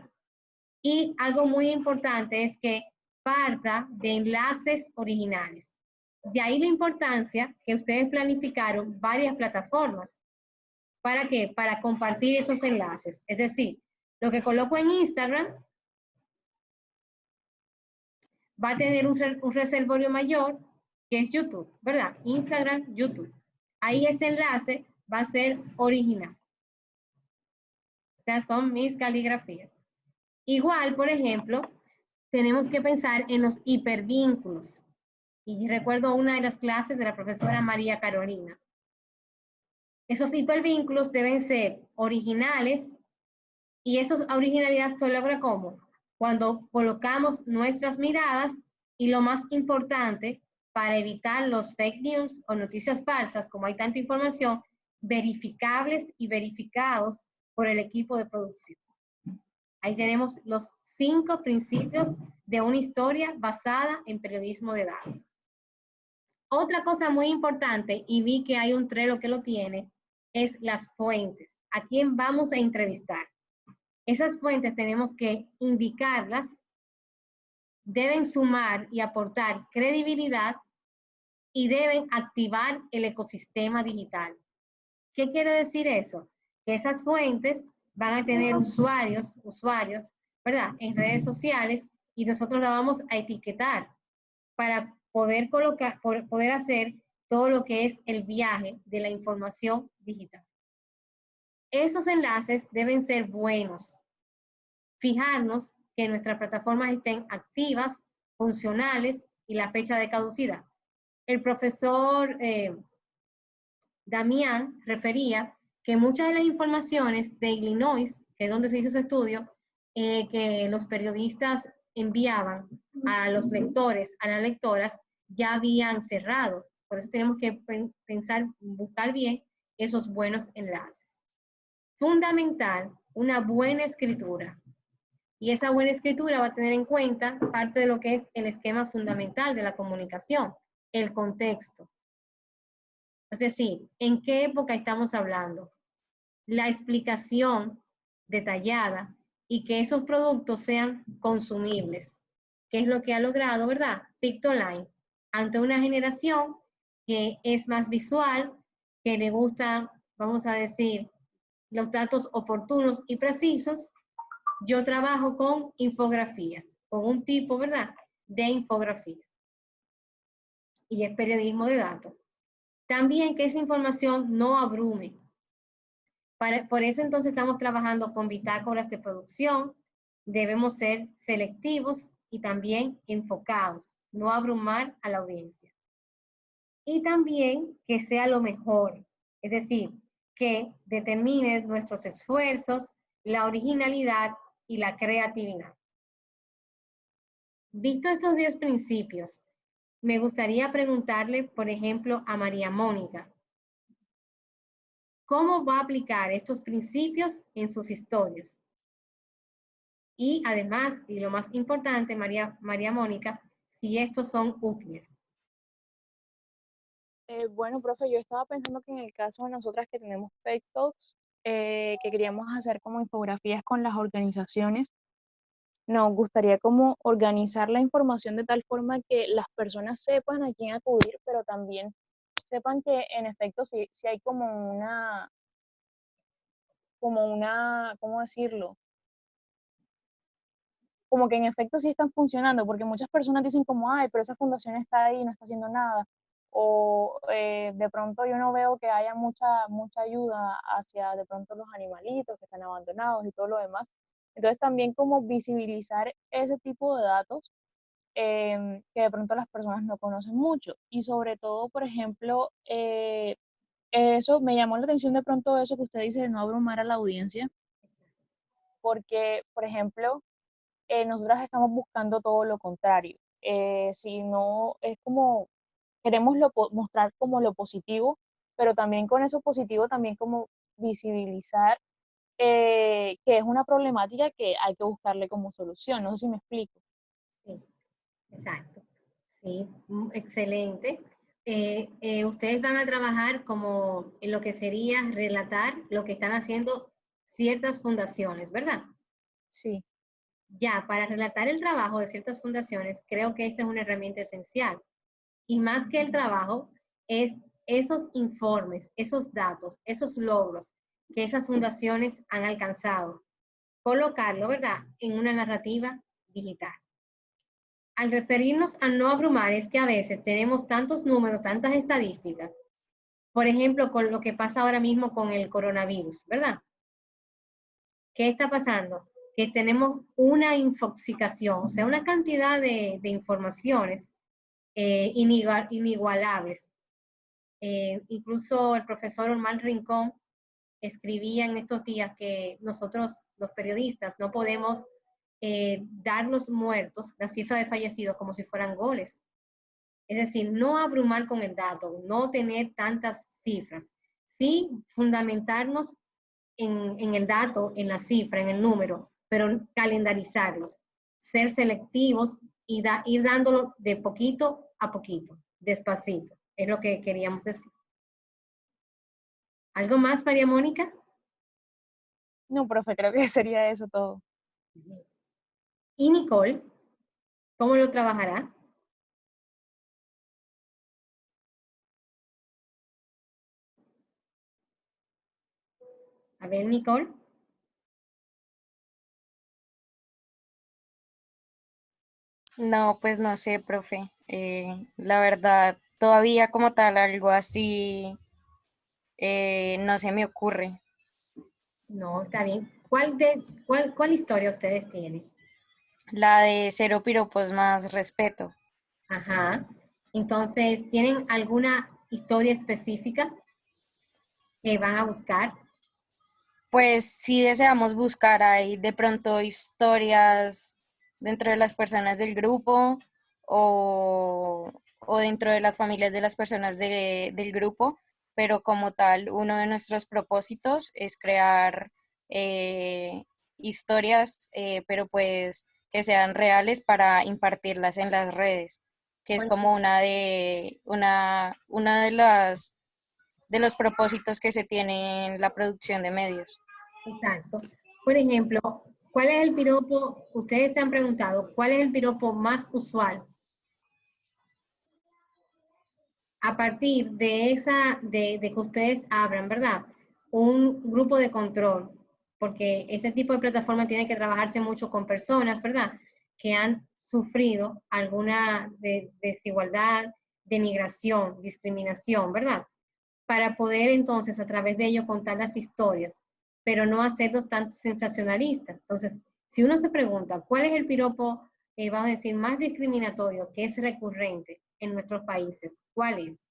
Y algo muy importante es que parta de enlaces originales. De ahí la importancia que ustedes planificaron varias plataformas. ¿Para qué? Para compartir esos enlaces. Es decir, lo que coloco en Instagram va a tener un reservorio mayor, que es YouTube, ¿verdad? Instagram, YouTube. Ahí ese enlace va a ser original. Estas son mis caligrafías. Igual, por ejemplo, tenemos que pensar en los hipervínculos. Y recuerdo una de las clases de la profesora María Carolina. Esos hipervínculos deben ser originales, y esa originalidad se logra ¿cómo? Cuando colocamos nuestras miradas, y lo más importante, para evitar los fake news o noticias falsas, como hay tanta información, verificables y verificados por el equipo de producción. Ahí tenemos los 5 principios de una historia basada en periodismo de datos. Otra cosa muy importante, y vi que hay un Trello que lo tiene, es las fuentes. ¿A quién vamos a entrevistar? Esas fuentes tenemos que indicarlas, deben sumar y aportar credibilidad y deben activar el ecosistema digital. ¿Qué quiere decir eso? Que esas fuentes van a tener usuarios, ¿verdad? En redes sociales, y nosotros la vamos a etiquetar para poder poder hacer todo lo que es el viaje de la información digital. Esos enlaces deben ser buenos. Fijarnos que nuestras plataformas estén activas, funcionales y la fecha de caducidad. El profesor Damián refería que muchas de las informaciones de Illinois, que es donde se hizo ese estudio, que los periodistas enviaban a los lectores, a las lectoras, ya habían cerrado. Por eso tenemos que pensar, buscar bien esos buenos enlaces. Fundamental, una buena escritura. Y esa buena escritura va a tener en cuenta parte de lo que es el esquema fundamental de la comunicación, el contexto. Es decir, ¿en qué época estamos hablando? La explicación detallada y que esos productos sean consumibles, que es lo que ha logrado, ¿verdad? Pictoline, ante una generación que es más visual, que le gusta, vamos a decir, los datos oportunos y precisos. Yo trabajo con infografías, con un tipo, ¿verdad?, de infografía. Y es periodismo de datos. También que esa información no abrume. Por eso entonces estamos trabajando con bitácoras de producción. Debemos ser selectivos y también enfocados, no abrumar a la audiencia. Y también que sea lo mejor, es decir, que determine nuestros esfuerzos, la originalidad y la creatividad. Visto estos 10 principios, me gustaría preguntarle, por ejemplo, a María Mónica, ¿cómo va a aplicar estos principios en sus historias? Y además, y lo más importante, María Mónica, si estos son útiles. Bueno, profe, yo estaba pensando que en el caso de nosotras que tenemos Pet Talks, que queríamos hacer como infografías con las organizaciones, nos gustaría como organizar la información de tal forma que las personas sepan a quién acudir, pero también sepan que en efecto si hay ¿cómo decirlo? Como que en efecto sí están funcionando, porque muchas personas dicen como, ay, pero esa fundación está ahí, no está haciendo nada. O de pronto yo no veo que haya mucha ayuda hacia de pronto los animalitos que están abandonados y todo lo demás. Entonces también como visibilizar ese tipo de datos que de pronto las personas no conocen mucho. Y sobre todo, por ejemplo, eso me llamó la atención de pronto eso que usted dice de no abrumar a la audiencia, porque, por ejemplo, nosotras estamos buscando todo lo contrario. Si no, es como, queremos mostrar como lo positivo, pero también con eso positivo, también como visibilizar que es una problemática que hay que buscarle como solución. No sé si me explico. Sí, exacto. Sí, excelente. Ustedes van a trabajar como en lo que sería relatar lo que están haciendo ciertas fundaciones, ¿verdad? Sí. Ya, para relatar el trabajo de ciertas fundaciones, creo que esta es una herramienta esencial. Y más que el trabajo, es esos informes, esos datos, esos logros que esas fundaciones han alcanzado. Colocarlo, ¿verdad?, en una narrativa digital. Al referirnos a no abrumar, es que a veces tenemos tantos números, tantas estadísticas, por ejemplo, con lo que pasa ahora mismo con el coronavirus, ¿verdad? ¿Qué está pasando? Que tenemos una infoxicación, o sea, una cantidad de informaciones inigualables. Incluso el profesor Omar Rincón escribía en estos días que nosotros, los periodistas, no podemos dar los muertos, la cifra de fallecidos, como si fueran goles. Es decir, no abrumar con el dato, no tener tantas cifras, sí fundamentarnos en el dato, en la cifra, en el número, pero calendarizarlos, ser selectivos y ir dándolo de poquito a poquito, despacito. Es lo que queríamos decir. ¿Algo más, María Mónica? No, profe, creo que sería eso todo. ¿Y Nicole? ¿Cómo lo trabajará? A ver, Nicole. No, pues no sé, profe. La verdad, todavía como tal algo así no se me ocurre. No, está bien. ¿Cuál historia ustedes tienen? La de cero piropos más respeto. Ajá. Entonces, ¿tienen alguna historia específica que van a buscar? Pues si deseamos buscar ahí de pronto historias dentro de las personas del grupo o o dentro de las familias de las personas del grupo, pero como tal, uno de nuestros propósitos es crear historias, pero pues que sean reales para impartirlas en las redes, que es Bueno, como una de los propósitos que se tiene en la producción de medios. exacto. Por ejemplo, ¿cuál es el piropo? Ustedes se han preguntado, ¿cuál es el piropo más usual? A partir de de que ustedes abran, ¿verdad? Un grupo de control, porque este tipo de plataforma tiene que trabajarse mucho con personas, ¿verdad? Que han sufrido alguna desigualdad, denigración, discriminación, ¿verdad? Para poder entonces a través de ello contar las historias, pero no hacerlos tan sensacionalistas. Entonces, si uno se pregunta, ¿cuál es el piropo, vamos a decir, más discriminatorio que es recurrente en nuestros países? ¿Cuál es?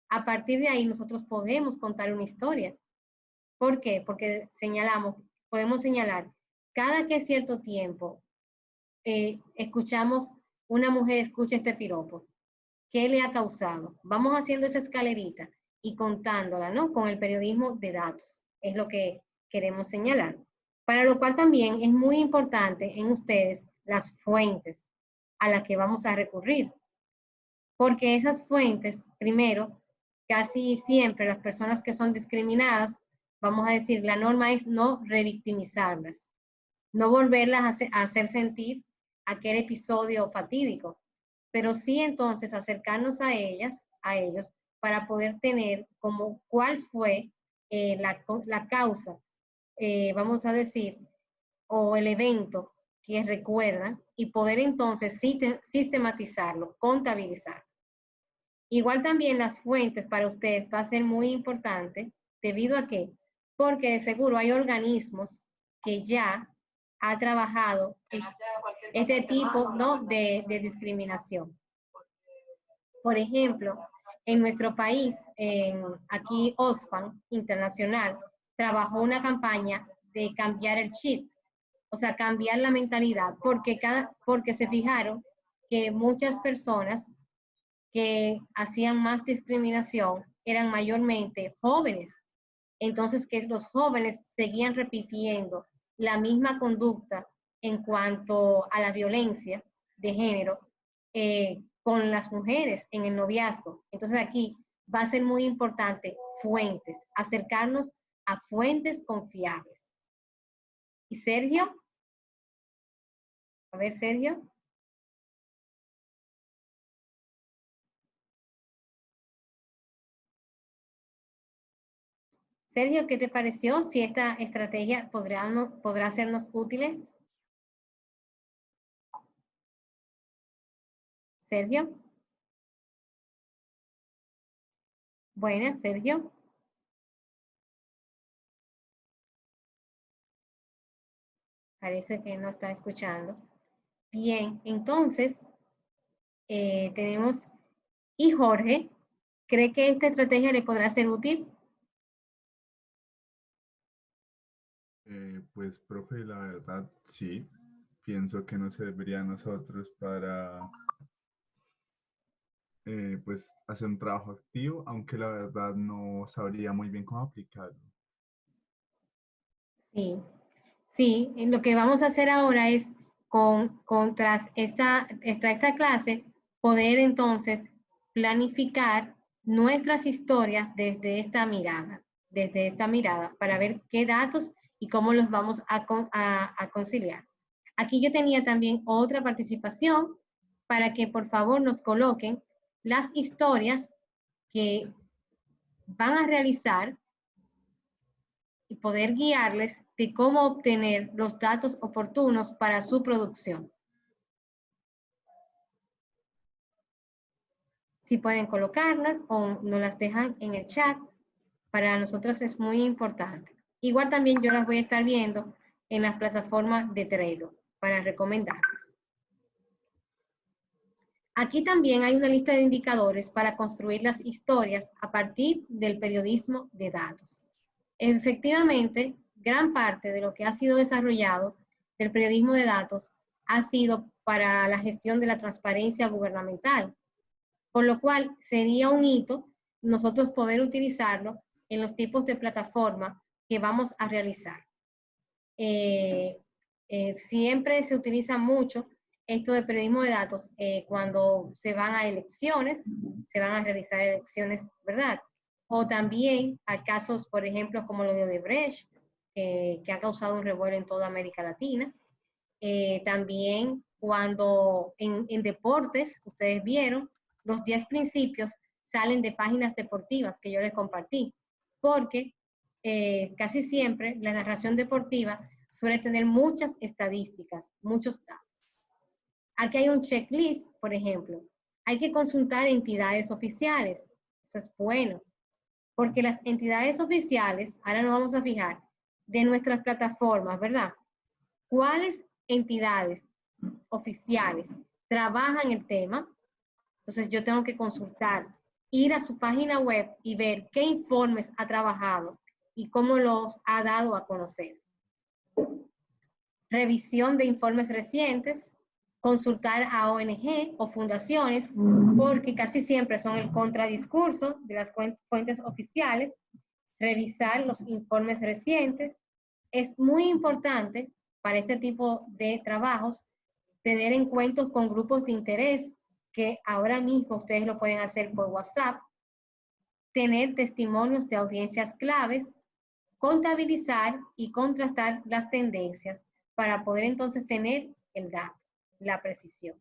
A partir de ahí nosotros podemos contar una historia. ¿Por qué? Porque podemos señalar, cada que cierto tiempo escuchamos, una mujer escucha este piropo, ¿qué le ha causado? Vamos haciendo esa escalerita y contándola, ¿no? Con el periodismo de datos, es lo que queremos señalar. Para lo cual también es muy importante en ustedes las fuentes a las que vamos a recurrir. Porque esas fuentes, primero, casi siempre las personas que son discriminadas, vamos a decir, la norma es no revictimizarlas, no volverlas a hacer sentir aquel episodio fatídico, pero sí entonces acercarnos a ellas, a ellos, para poder tener como cuál fue la causa, vamos a decir, o el evento que recuerdan y poder entonces sistematizarlo, contabilizarlo. Igual también las fuentes para ustedes va a ser muy importante, debido a que, porque de seguro hay organismos que ya ha trabajado este tipo, ¿no? de discriminación. Por ejemplo, en nuestro país, aquí Oxfam Internacional trabajó una campaña de cambiar el chip, o sea, cambiar la mentalidad, porque se fijaron que muchas personas que hacían más discriminación eran mayormente jóvenes. Entonces, que los jóvenes seguían repitiendo la misma conducta en cuanto a la violencia de género con las mujeres en el noviazgo. Entonces, aquí va a ser muy importante fuentes, acercarnos a fuentes confiables. ¿Y Sergio? A ver, Sergio. Sergio, ¿qué te pareció? Si esta estrategia podrá sernos útiles. Sergio. Buenas, Sergio. Parece que no está escuchando. Bien, entonces tenemos, y Jorge, ¿cree que esta estrategia le podrá ser útil? Pues, profe, la verdad, sí. Pienso que nos serviría a nosotros para, pues, hacer un trabajo activo, aunque la verdad no sabría muy bien cómo aplicarlo. Sí, sí, lo que vamos a hacer ahora es, tras esta clase, poder entonces planificar nuestras historias desde esta mirada, para ver qué datos y cómo los vamos a conciliar. Aquí yo tenía también otra participación para que por favor nos coloquen las historias que van a realizar y poder guiarles de cómo obtener los datos oportunos para su producción. Si pueden colocarlas o nos las dejan en el chat, para nosotros es muy importante. Igual también yo las voy a estar viendo en las plataformas de Trello para recomendarles. Aquí también hay una lista de indicadores para construir las historias a partir del periodismo de datos. Efectivamente, gran parte de lo que ha sido desarrollado del periodismo de datos ha sido para la gestión de la transparencia gubernamental. por lo cual sería un hito nosotros poder utilizarlo en los tipos de plataforma que vamos a realizar. Siempre se utiliza mucho esto de periodismo de datos cuando se van a elecciones, se van a realizar elecciones, ¿verdad? O también a casos, por ejemplo, como lo de Odebrecht, que ha causado un revuelo en toda América Latina. También cuando en deportes, ustedes vieron, los 10 principios salen de páginas deportivas que yo les compartí, porque casi siempre la narración deportiva suele tener muchas estadísticas, muchos datos. Aquí hay un checklist, por ejemplo. Hay que consultar entidades oficiales. Eso es bueno, porque las entidades oficiales, ahora nos vamos a fijar, de nuestras plataformas, ¿verdad? ¿Cuáles entidades oficiales trabajan el tema? Entonces yo tengo que consultar, ir a su página web y ver qué informes ha trabajado y cómo los ha dado a conocer. Revisión de informes recientes, consultar a ONG o fundaciones, porque casi siempre son el contradiscurso de las fuentes oficiales. Revisar los informes recientes. Es muy importante para este tipo de trabajos tener encuentros con grupos de interés, que ahora mismo ustedes lo pueden hacer por WhatsApp, tener testimonios de audiencias claves, contabilizar y contrastar las tendencias para poder entonces tener el dato, la precisión.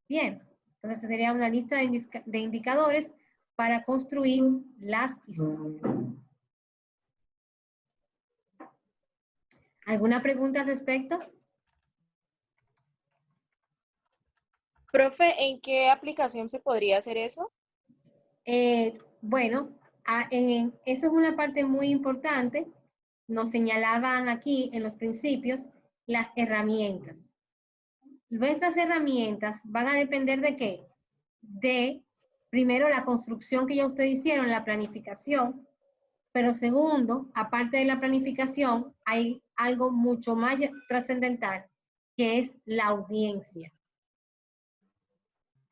Bien, entonces sería una lista de indicadores para construir las historias. ¿Alguna pregunta al respecto? Profe, ¿en qué aplicación se podría hacer eso? Bueno, eso es una parte muy importante. Nos señalaban aquí en los principios las herramientas. Nuestras herramientas van a depender de qué? De, primero, la construcción que ya ustedes hicieron, la planificación, pero segundo, aparte de la planificación, hay algo mucho más trascendental, que es la audiencia.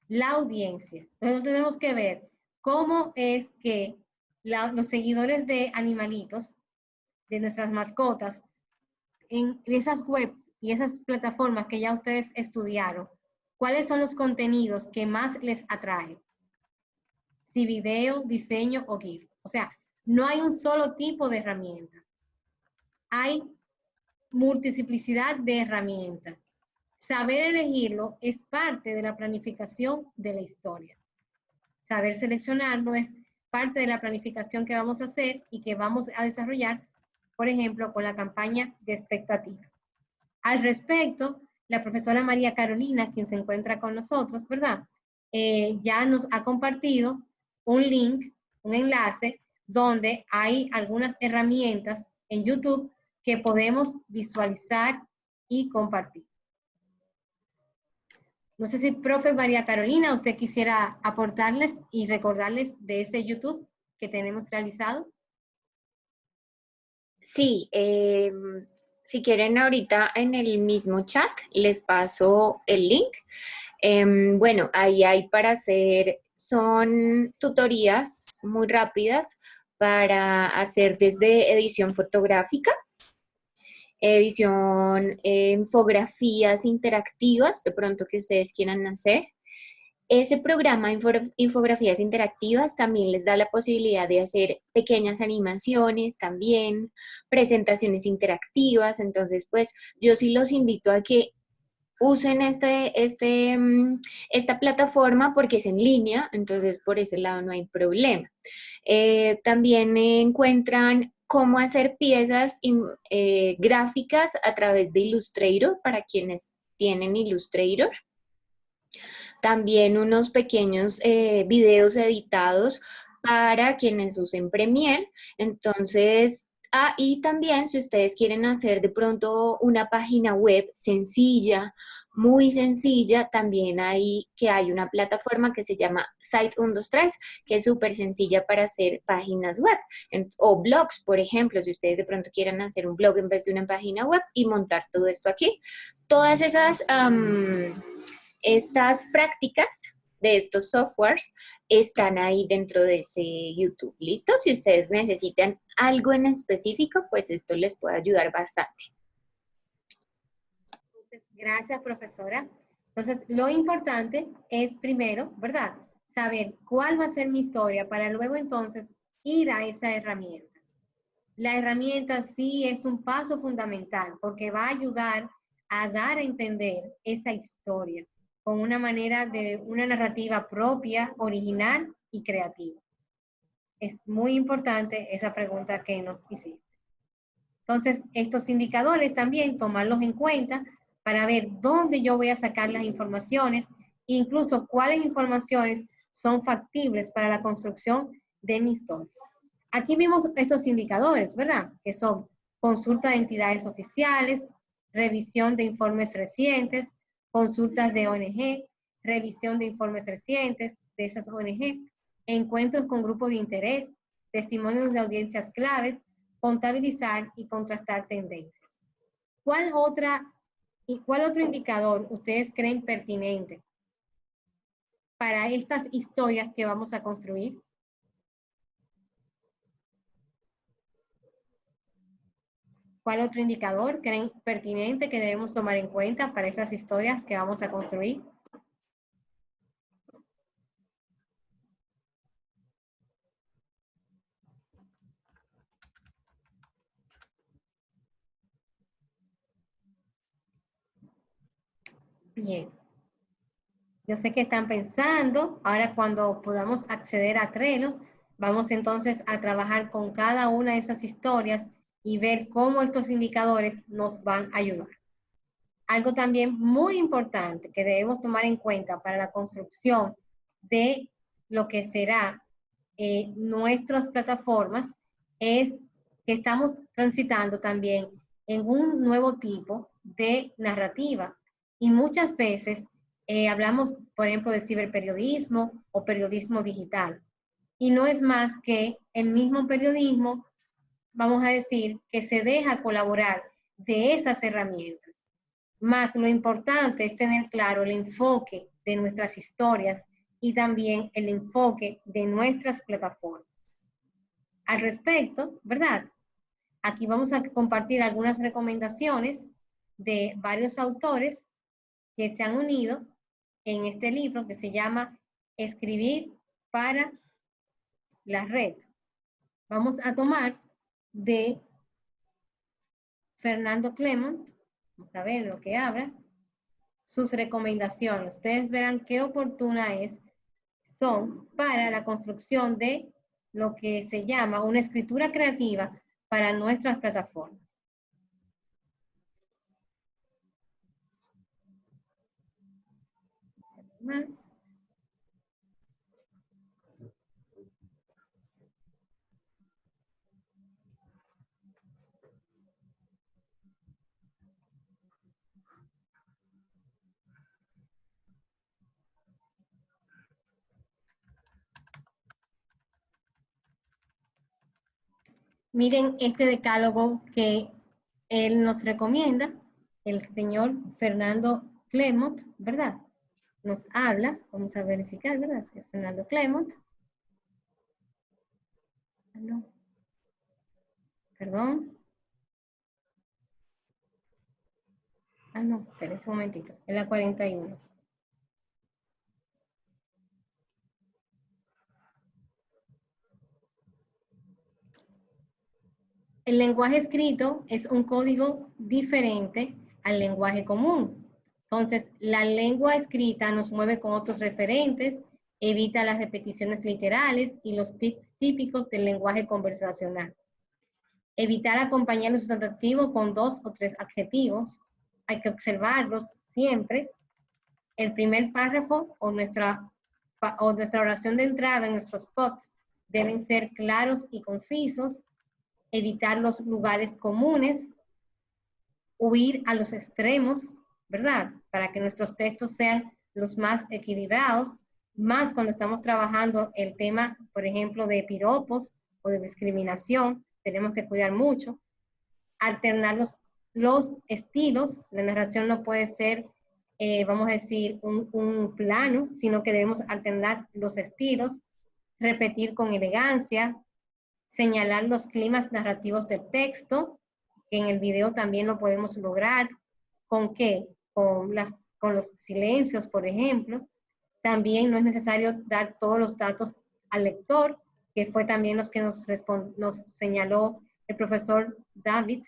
La audiencia. Entonces tenemos que ver cómo es que los seguidores de animalitos, de nuestras mascotas, en esas webs y esas plataformas que ya ustedes estudiaron, ¿cuáles son los contenidos que más les atraen? Si video, diseño o GIF. O sea, no hay un solo tipo de herramienta. Hay multiplicidad de herramientas. Saber elegirlo es parte de la planificación de la historia. Saber seleccionarlo es parte de la planificación que vamos a hacer y que vamos a desarrollar, por ejemplo, con la campaña de expectativa. Al respecto, la profesora María Carolina, quien se encuentra con nosotros, ¿verdad? Ya nos ha compartido un link, un enlace, donde hay algunas herramientas en YouTube que podemos visualizar y compartir. No sé si, profe María Carolina, usted quisiera aportarles y recordarles de ese YouTube que tenemos realizado. Sí, si quieren ahorita en el mismo chat les paso el link. Bueno, ahí hay para hacer, son tutorías muy rápidas para hacer desde edición fotográfica, edición, infografías interactivas, de pronto que ustedes quieran hacer. Ese programa Infografías Interactivas también les da la posibilidad de hacer pequeñas animaciones también, presentaciones interactivas. Entonces, pues yo sí los invito a que usen esta plataforma porque es en línea, entonces por ese lado no hay problema. También encuentran cómo hacer piezas gráficas a través de Illustrator para quienes tienen Illustrator. También unos pequeños videos editados para quienes usen Premiere. Entonces, y también si ustedes quieren hacer de pronto una página web sencilla, muy sencilla, también hay una plataforma que se llama Site123, que es súper sencilla para hacer páginas web, o blogs, por ejemplo, si ustedes de pronto quieren hacer un blog en vez de una página web y montar todo esto aquí. Todas esas... estas prácticas de estos softwares están ahí dentro de ese YouTube. ¿Listo? Si ustedes necesitan algo en específico, pues esto les puede ayudar bastante. Gracias, profesora. Entonces, lo importante es primero, ¿verdad? Saber cuál va a ser mi historia para luego entonces ir a esa herramienta. La herramienta sí es un paso fundamental porque va a ayudar a dar a entender esa historia con una manera de una narrativa propia, original y creativa. Es muy importante esa pregunta que nos hiciste. Entonces, estos indicadores también tomarlos en cuenta para ver dónde yo voy a sacar las informaciones, incluso cuáles informaciones son factibles para la construcción de mi historia. Aquí vimos estos indicadores, ¿verdad? Que son consulta de entidades oficiales, revisión de informes recientes, consultas de ONG, revisión de informes recientes de esas ONG, encuentros con grupos de interés, testimonios de audiencias claves, contabilizar y contrastar tendencias. ¿Cuál otro indicador ustedes creen pertinente para estas historias que vamos a construir? ¿Cuál otro indicador creen pertinente que debemos tomar en cuenta para estas historias que vamos a construir? Bien. Yo sé que están pensando, ahora cuando podamos acceder a Trello, vamos entonces a trabajar con cada una de esas historias y ver cómo estos indicadores nos van a ayudar. Algo también muy importante que debemos tomar en cuenta para la construcción de lo que será nuestras plataformas es que estamos transitando también en un nuevo tipo de narrativa y muchas veces hablamos, por ejemplo, de ciberperiodismo o periodismo digital. Y no es más que el mismo periodismo, vamos a decir, que se deja colaborar de esas herramientas. Más lo importante es tener claro el enfoque de nuestras historias y también el enfoque de nuestras plataformas. Al respecto, ¿verdad? Aquí vamos a compartir algunas recomendaciones de varios autores que se han unido en este libro que se llama Escribir para la red. Vamos a tomar de Fernando Clement, vamos a ver lo que habla, sus recomendaciones. Ustedes verán qué oportunas son para la construcción de lo que se llama una escritura creativa para nuestras plataformas. Más. Miren este decálogo que él nos recomienda, el señor Fernando Clement, ¿verdad? Nos habla, vamos a verificar, ¿verdad? Fernando Clement. No. Perdón. No, espérense un momentito, en la 41. El lenguaje escrito es un código diferente al lenguaje común. Entonces, la lengua escrita nos mueve con otros referentes, evita las repeticiones literales y los tics típicos del lenguaje conversacional. Evitar acompañar el sustantivo con 2 o 3 adjetivos. Hay que observarlos siempre. El primer párrafo o nuestra oración de entrada en nuestros posts deben ser claros y concisos. Evitar los lugares comunes, huir a los extremos, ¿verdad? Para que nuestros textos sean los más equilibrados, más cuando estamos trabajando el tema, por ejemplo, de piropos o de discriminación, tenemos que cuidar mucho. Alternar los estilos, la narración no puede ser vamos a decir, un plano, sino que debemos alternar los estilos, repetir con elegancia, señalar los climas narrativos del texto, que en el video también lo podemos lograr. ¿Con qué? Con los silencios, por ejemplo. También no es necesario dar todos los datos al lector, que fue también los que nos señaló el profesor David,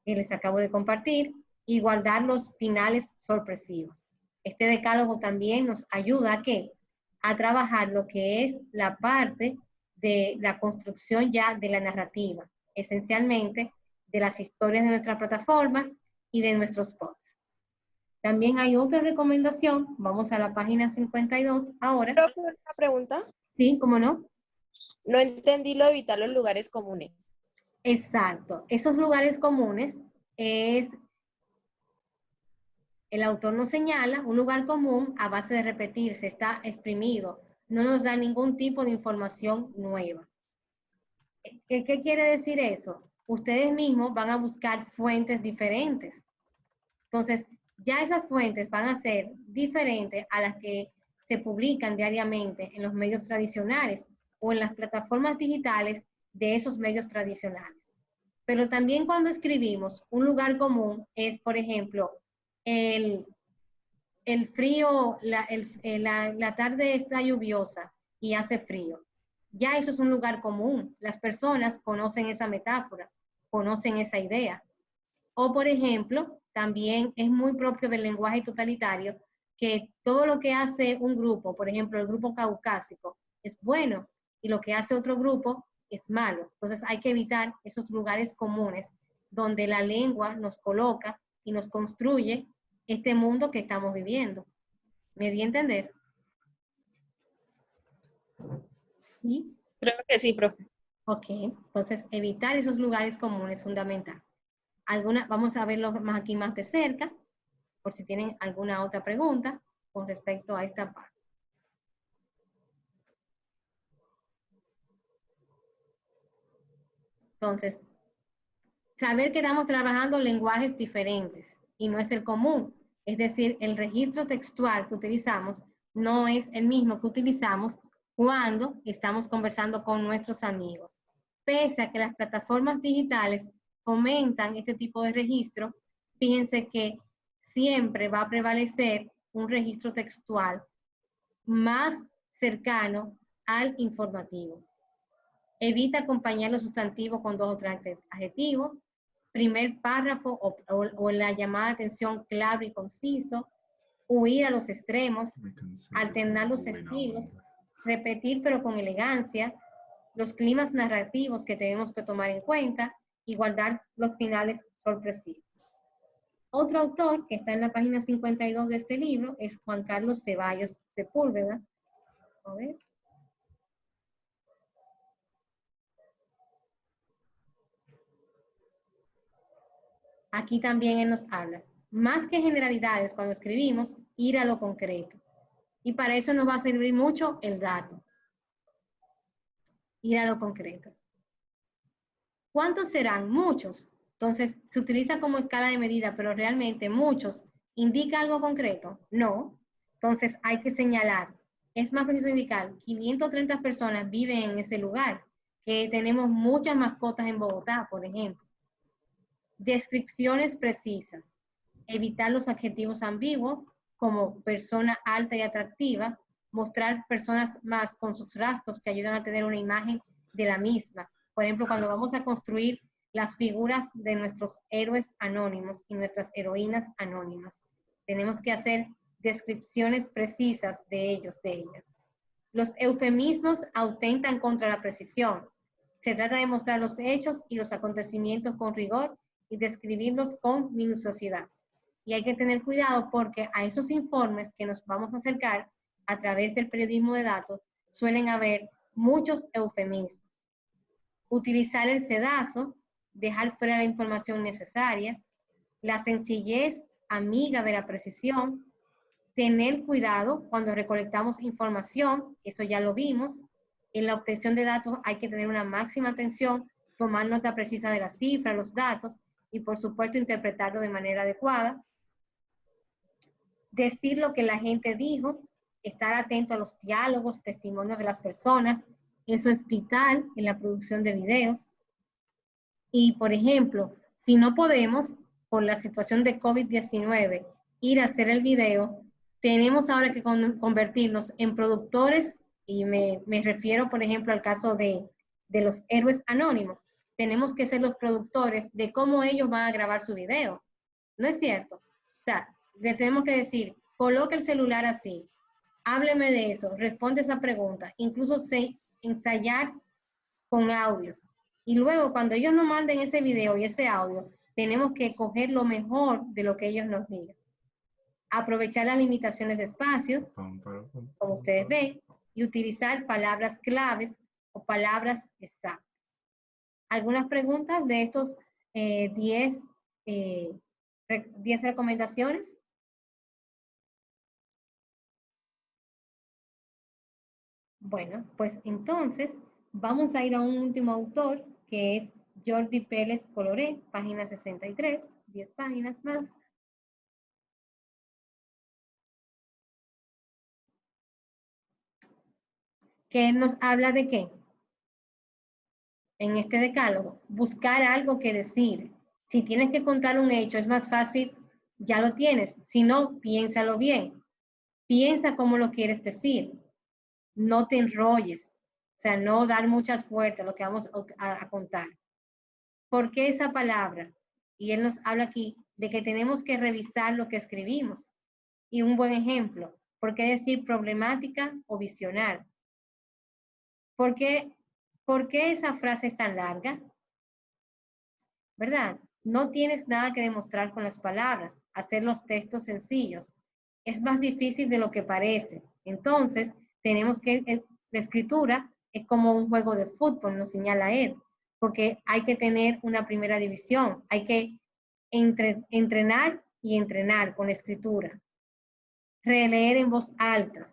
que les acabo de compartir. Igual dar los finales sorpresivos. Este decálogo también nos ayuda a ¿qué? A trabajar lo que es la parte de la construcción ya de la narrativa, esencialmente de las historias de nuestra plataforma y de nuestros posts. También hay otra recomendación, vamos a la página 52 ahora. ¿Puedo hacer una pregunta? Sí, ¿cómo no? No entendí lo de evitar los lugares comunes. Exacto, esos lugares comunes es, el autor nos señala, un lugar común a base de repetirse, está exprimido, no nos da ningún tipo de información nueva. ¿Qué quiere decir eso? Ustedes mismos van a buscar fuentes diferentes. Entonces, ya esas fuentes van a ser diferentes a las que se publican diariamente en los medios tradicionales o en las plataformas digitales de esos medios tradicionales. Pero también cuando escribimos, un lugar común es, por ejemplo, el frío, la tarde está lluviosa y hace frío. Ya eso es un lugar común. Las personas conocen esa metáfora, conocen esa idea. O, por ejemplo, también es muy propio del lenguaje totalitario que todo lo que hace un grupo, por ejemplo, el grupo caucásico, es bueno y lo que hace otro grupo es malo. Entonces hay que evitar esos lugares comunes donde la lengua nos coloca y nos construye este mundo que estamos viviendo. ¿Me di a entender? ¿Sí? Creo que sí, profe. Ok, entonces evitar esos lugares comunes es fundamental. Vamos a verlo más aquí más de cerca, por si tienen alguna otra pregunta con respecto a esta parte. Entonces, saber que estamos trabajando lenguajes diferentes y no es el común. Es decir, el registro textual que utilizamos no es el mismo que utilizamos cuando estamos conversando con nuestros amigos. Pese a que las plataformas digitales fomentan este tipo de registro, fíjense que siempre va a prevalecer un registro textual más cercano al informativo. Evita acompañar los sustantivos con 2 o 3 adjetivos. Primer párrafo o la llamada atención claro y conciso. Huir a los extremos. Alternar los estilos. Repetir pero con elegancia. Los climas narrativos que tenemos que tomar en cuenta y guardar los finales sorpresivos. Otro autor que está en la página 52 de este libro es Juan Carlos Ceballos Sepúlveda. A ver. Aquí también él nos habla. Más que generalidades cuando escribimos, ir a lo concreto. Y para eso nos va a servir mucho el dato. Ir a lo concreto. ¿Cuántos serán? Muchos. Entonces, se utiliza como escala de medida, pero realmente muchos. ¿Indica algo concreto? No. Entonces, hay que señalar. Es más preciso indicar, 530 personas viven en ese lugar, que tenemos muchas mascotas en Bogotá, por ejemplo. Descripciones precisas. Evitar los adjetivos ambiguos, como persona alta y atractiva. Mostrar personas más con sus rasgos que ayudan a tener una imagen de la misma. Por ejemplo, cuando vamos a construir las figuras de nuestros héroes anónimos y nuestras heroínas anónimas, tenemos que hacer descripciones precisas de ellos, de ellas. Los eufemismos atentan contra la precisión. Se trata de mostrar los hechos y los acontecimientos con rigor y describirlos con minuciosidad. Y hay que tener cuidado porque a esos informes que nos vamos a acercar a través del periodismo de datos suelen haber muchos eufemismos. Utilizar el sedazo, dejar fuera la información necesaria, la sencillez amiga de la precisión, tener cuidado cuando recolectamos información, eso ya lo vimos. En la obtención de datos hay que tener una máxima atención, tomar nota precisa de las cifras, los datos y por supuesto interpretarlo de manera adecuada. decir lo que la gente dijo, estar atento a los diálogos, testimonios de las personas. Eso es vital en la producción de videos. Y, por ejemplo, si no podemos, por la situación de COVID-19, ir a hacer el video, tenemos ahora que convertirnos en productores, y me refiero, por ejemplo, al caso de los héroes anónimos. Tenemos que ser los productores de cómo ellos van a grabar su video. ¿No es cierto? O sea, le tenemos que decir, coloque el celular así, hábleme de eso, responde esa pregunta, incluso ensayar con audios. Y luego, cuando ellos nos manden ese video y ese audio, tenemos que coger lo mejor de lo que ellos nos digan. Aprovechar las limitaciones de espacio, como ustedes ven, y utilizar palabras claves o palabras exactas. ¿Algunas preguntas de estos 10 recomendaciones? Bueno, pues entonces vamos a ir a un último autor, que es Jordi Pérez Coloré, página 63, 10 páginas más. Que nos habla de qué? En este decálogo, buscar algo que decir. Si tienes que contar un hecho, es más fácil, ya lo tienes. Si no, piénsalo bien. Piensa cómo lo quieres decir. No te enrolles. O sea, no dar muchas vueltas a lo que vamos a contar. ¿Por qué esa palabra? Y él nos habla aquí de que tenemos que revisar lo que escribimos. Y un buen ejemplo, ¿por qué decir problemática o visionar? ¿Por qué esa frase es tan larga? ¿Verdad? No tienes nada que demostrar con las palabras, hacer los textos sencillos. Es más difícil de lo que parece. Entonces, tenemos que, la escritura es como un juego de fútbol, nos señala él, porque hay que tener una primera división, hay que entrenar y entrenar con la escritura. Releer en voz alta,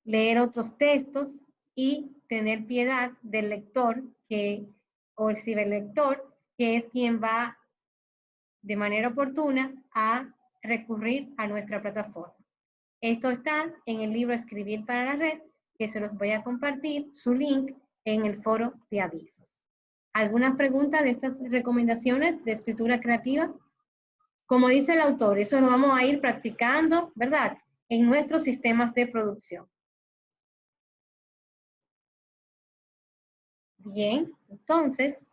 leer otros textos y tener piedad del lector o el ciberlector, que es quien va de manera oportuna a recurrir a nuestra plataforma. Esto está en el libro Escribir para la Red, que se los voy a compartir, su link, en el foro de avisos. ¿Alguna pregunta de estas recomendaciones de escritura creativa? Como dice el autor, eso lo vamos a ir practicando, ¿verdad?, en nuestros sistemas de producción. Bien, entonces,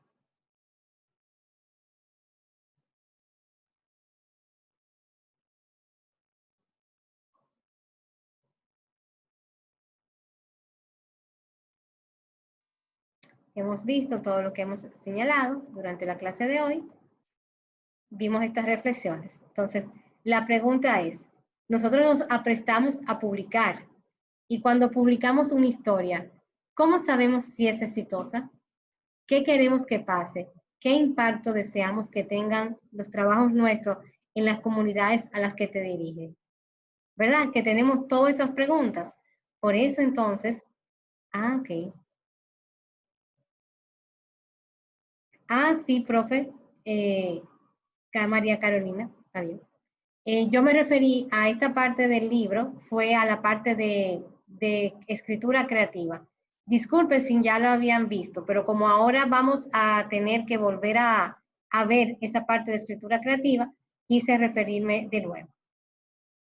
hemos visto todo lo que hemos señalado durante la clase de hoy. Vimos estas reflexiones. Entonces, la pregunta es, nosotros nos aprestamos a publicar, y cuando publicamos una historia, ¿cómo sabemos si es exitosa? ¿Qué queremos que pase? ¿Qué impacto deseamos que tengan los trabajos nuestros en las comunidades a las que te dirigen? ¿Verdad? Que tenemos todas esas preguntas. Por eso entonces, ok. Sí, profe, María Carolina, está bien. Yo me referí a esta parte del libro, fue a la parte de escritura creativa. Disculpe si ya lo habían visto, pero como ahora vamos a tener que volver a ver esa parte de escritura creativa, quise referirme de nuevo.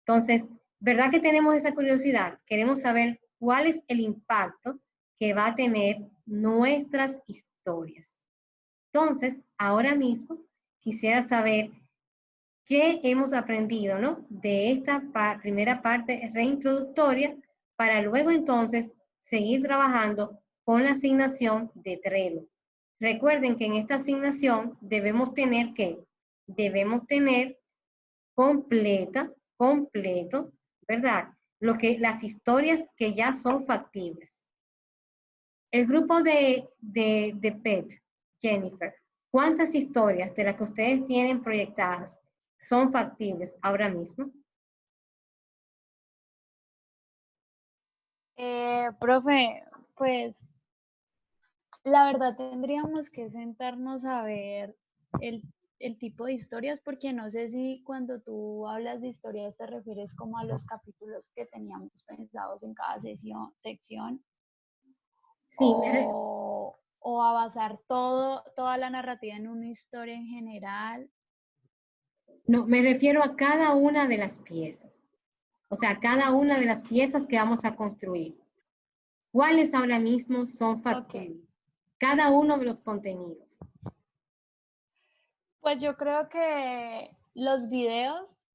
Entonces, ¿verdad que tenemos esa curiosidad? Queremos saber cuál es el impacto que va a tener nuestras historias. Entonces, ahora mismo quisiera saber qué hemos aprendido, ¿no?, de esta primera parte reintroductoria, para luego entonces seguir trabajando con la asignación de Trello. Recuerden que en esta asignación debemos tener ¿qué? Debemos tener completo, ¿verdad?, las historias que ya son factibles. El grupo de PET, Jennifer, ¿cuántas historias de las que ustedes tienen proyectadas son factibles ahora mismo? Profe, pues la verdad tendríamos que sentarnos a ver el tipo de historias, porque no sé si cuando tú hablas de historias te refieres como a los capítulos que teníamos pensados en cada sección, Sí, o a basar toda la narrativa en una historia en general. no, me refiero a cada una de las piezas. O sea, cada una de las piezas que vamos a construir. ¿Cuáles ahora mismo son factibles? Cada uno de los contenidos. Pues yo creo que los videos,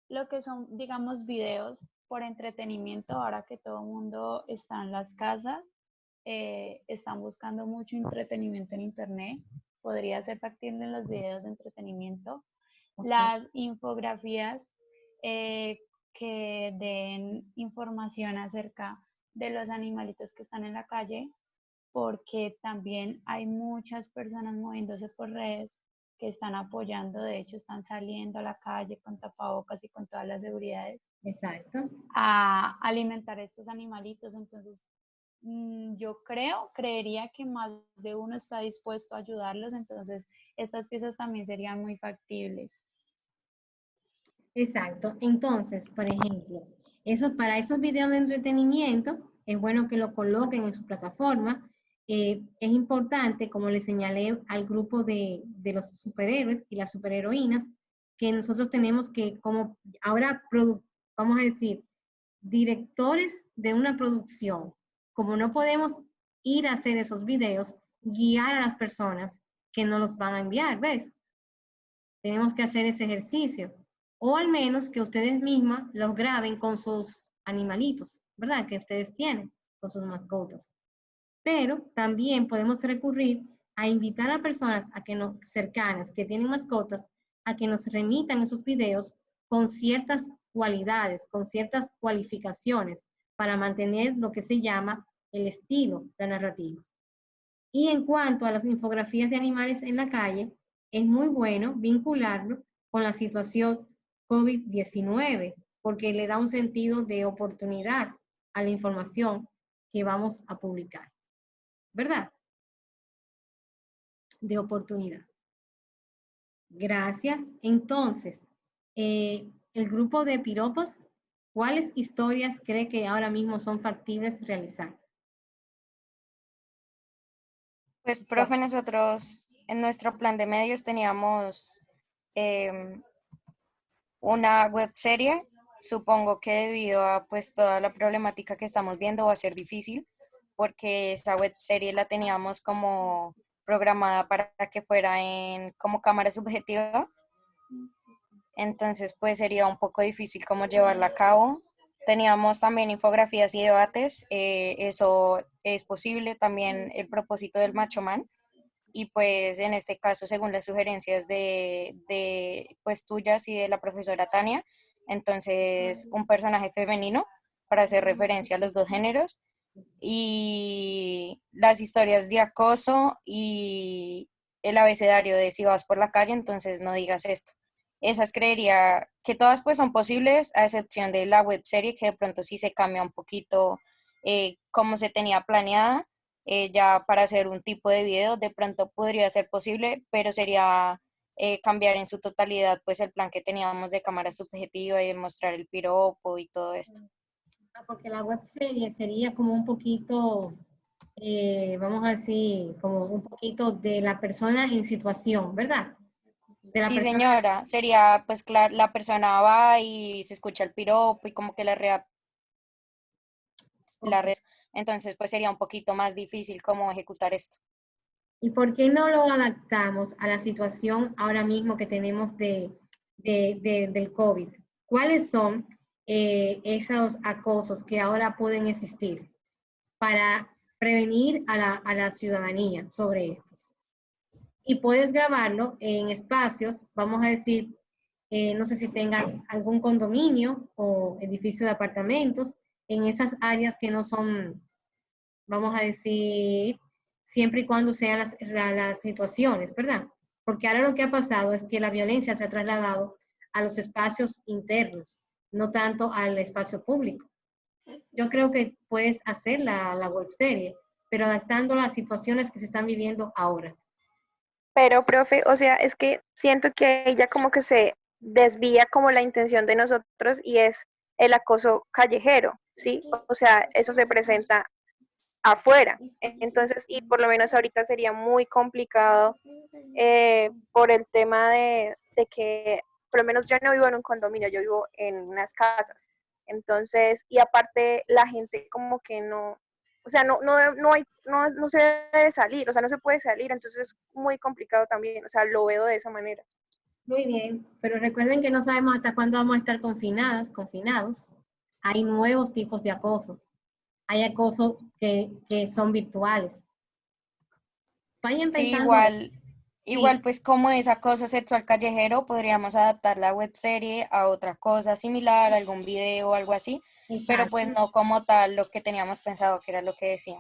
lo que son, digamos, videos por entretenimiento, ahora que todo el mundo está en las casas, están buscando mucho entretenimiento en internet, podría ser factible en los videos de entretenimiento. Okay. Las infografías que den información acerca de los animalitos que están en la calle, porque también hay muchas personas moviéndose por redes que están apoyando, de hecho están saliendo a la calle con tapabocas y con todas las seguridades. Exacto. A alimentar estos animalitos. Entonces, yo creería que más de uno está dispuesto a ayudarlos, entonces estas piezas también serían muy factibles. Exacto. Entonces, por ejemplo, para esos videos de entretenimiento, es bueno que lo coloquen en su plataforma. Es importante, como le señalé al grupo de los superhéroes y las superheroínas, que nosotros tenemos que, como ahora, vamos a decir, directores de una producción, como no podemos ir a hacer esos videos, guiar a las personas que nos los van a enviar, ¿ves? Tenemos que hacer ese ejercicio. O al menos que ustedes mismas los graben con sus animalitos, ¿verdad? Que ustedes tienen, con sus mascotas. Pero también podemos recurrir a invitar a personas cercanas que tienen mascotas a que nos remitan esos videos con ciertas cualidades, con ciertas cualificaciones para mantener lo que se llama el estilo, la narrativa. Y en cuanto a las infografías de animales en la calle, es muy bueno vincularlo con la situación COVID-19, porque le da un sentido de oportunidad a la información que vamos a publicar, ¿verdad? De oportunidad. Gracias. Entonces, el grupo de piropos, ¿cuáles historias cree que ahora mismo son factibles realizar? Pues, profe, nosotros en nuestro plan de medios teníamos una webserie. Supongo que debido a pues toda la problemática que estamos viendo va a ser difícil, porque esa webserie la teníamos como programada para que fuera en como cámara subjetiva. Entonces pues sería un poco difícil como llevarla a cabo. Teníamos también infografías y debates, eso es posible, también el propósito del Macho Man. Y pues en este caso, según las sugerencias de pues tuyas y de la profesora Tania, entonces un personaje femenino para hacer referencia a los dos géneros, y las historias de acoso y el abecedario de si vas por la calle, entonces no digas esto. Esas creería que todas pues son posibles, a excepción de la webserie, que de pronto sí se cambia un poquito como se tenía planeada. Ya para hacer un tipo de video de pronto podría ser posible, pero sería cambiar en su totalidad pues el plan que teníamos de cámara subjetiva y de mostrar el piropo y todo esto. Porque la webserie sería como un poquito, vamos a decir, como un poquito de la persona en situación, ¿verdad? De la Sí, persona. señora, sería pues claro, la persona va y se escucha el piropo y como que entonces pues sería un poquito más difícil cómo ejecutar esto. ¿Y por qué no lo adaptamos a la situación ahora mismo que tenemos del COVID? ¿Cuáles son esos acosos que ahora pueden existir para prevenir a la ciudadanía sobre estos? Y puedes grabarlo en espacios, vamos a decir, no sé si tengan algún condominio o edificio de apartamentos, en esas áreas que no son, vamos a decir, siempre y cuando sean las situaciones, ¿verdad? Porque ahora lo que ha pasado es que la violencia se ha trasladado a los espacios internos, no tanto al espacio público. Yo creo que puedes hacer la webserie, pero adaptando las situaciones que se están viviendo ahora. Pero, profe, o sea, es que siento que ella como que se desvía como la intención de nosotros y es el acoso callejero, ¿sí? O sea, eso se presenta afuera. Entonces, y por lo menos ahorita sería muy complicado por el tema de que, por lo menos yo no vivo en un condominio, yo vivo en unas casas. Entonces, y aparte la gente como que no, o sea, no se debe salir, o sea, no se puede salir, entonces es muy complicado también, o sea, lo veo de esa manera. Muy bien, pero recuerden que no sabemos hasta cuándo vamos a estar confinados. Hay nuevos tipos de acosos. Hay acosos que son virtuales. Vayan Sí, pensando eso. igual Sí, pues como es acoso sexual callejero, podríamos adaptar la webserie a otra cosa similar, algún video o algo así, pero exacto. pues no como tal lo que teníamos pensado, que era lo que decía.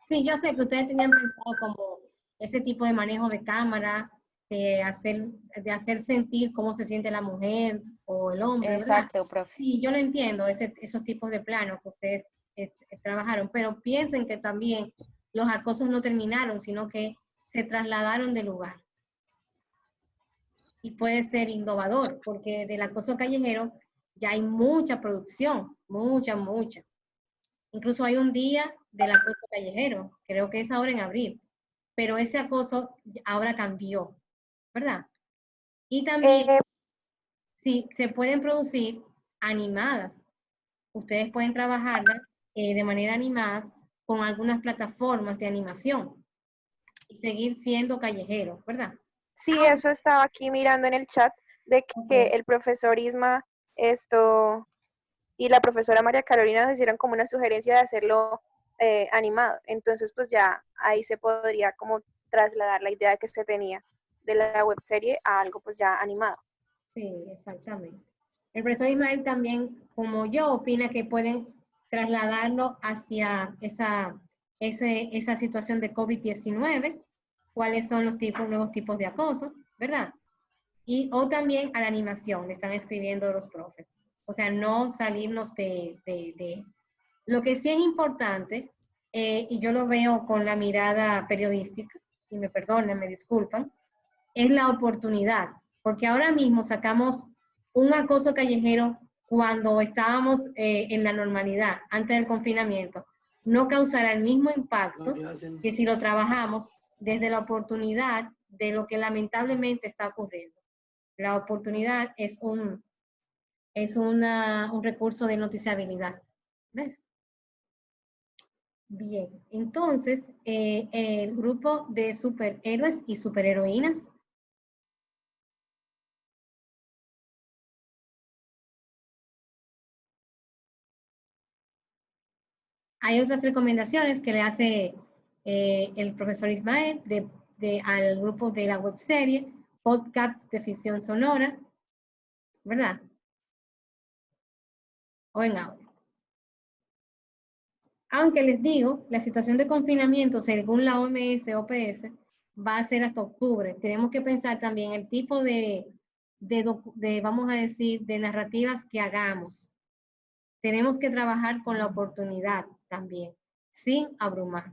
Sí, yo sé que ustedes tenían pensado como ese tipo de manejo de cámara, de hacer sentir cómo se siente la mujer o el hombre, ¿verdad? Exacto, profe. Sí, yo lo entiendo, esos tipos de planos que ustedes trabajaron, pero piensen que también los acosos no terminaron, sino que se trasladaron de lugar. Y puede ser innovador, porque del acoso callejero ya hay mucha producción, mucha. Incluso hay un día del acoso callejero, creo que es ahora en abril, pero ese acoso ahora cambió, ¿verdad? Y también, Eh, sí, se pueden producir animadas. Ustedes pueden trabajarlas de manera animadas con algunas plataformas de animación y seguir siendo callejeros, ¿verdad? sí, eso estaba aquí mirando en el chat de que Ok. el profesor Isma esto y la profesora María Carolina nos hicieron como una sugerencia de hacerlo animado. Entonces, pues ya ahí se podría como trasladar la idea que se tenía de la webserie a algo pues ya animado. Sí, exactamente. El profesor Ismael también, como yo, opina que pueden trasladarlo hacia esa situación de COVID-19, cuáles son los nuevos tipos de acoso, ¿verdad? O también a la animación, le están escribiendo los profes. O sea, no salirnos de. Lo que sí es importante, y yo lo veo con la mirada periodística, y me perdonen, me disculpan, es la oportunidad, porque ahora mismo sacamos un acoso callejero cuando estábamos en la normalidad, antes del confinamiento, no causará el mismo impacto que si lo trabajamos desde la oportunidad de lo que lamentablemente está ocurriendo. La oportunidad es un recurso de noticiabilidad. ¿Ves? Bien, entonces, el grupo de superhéroes y superheroínas. Hay otras recomendaciones que le hace el profesor Ismael al grupo de la webserie, podcasts de ficción sonora, ¿verdad? O en audio. Aunque les digo, la situación de confinamiento, según la OMS, OPS, va a ser hasta octubre. Tenemos que pensar también el tipo vamos a decir, de narrativas que hagamos. Tenemos que trabajar con la oportunidad también, sin abrumar.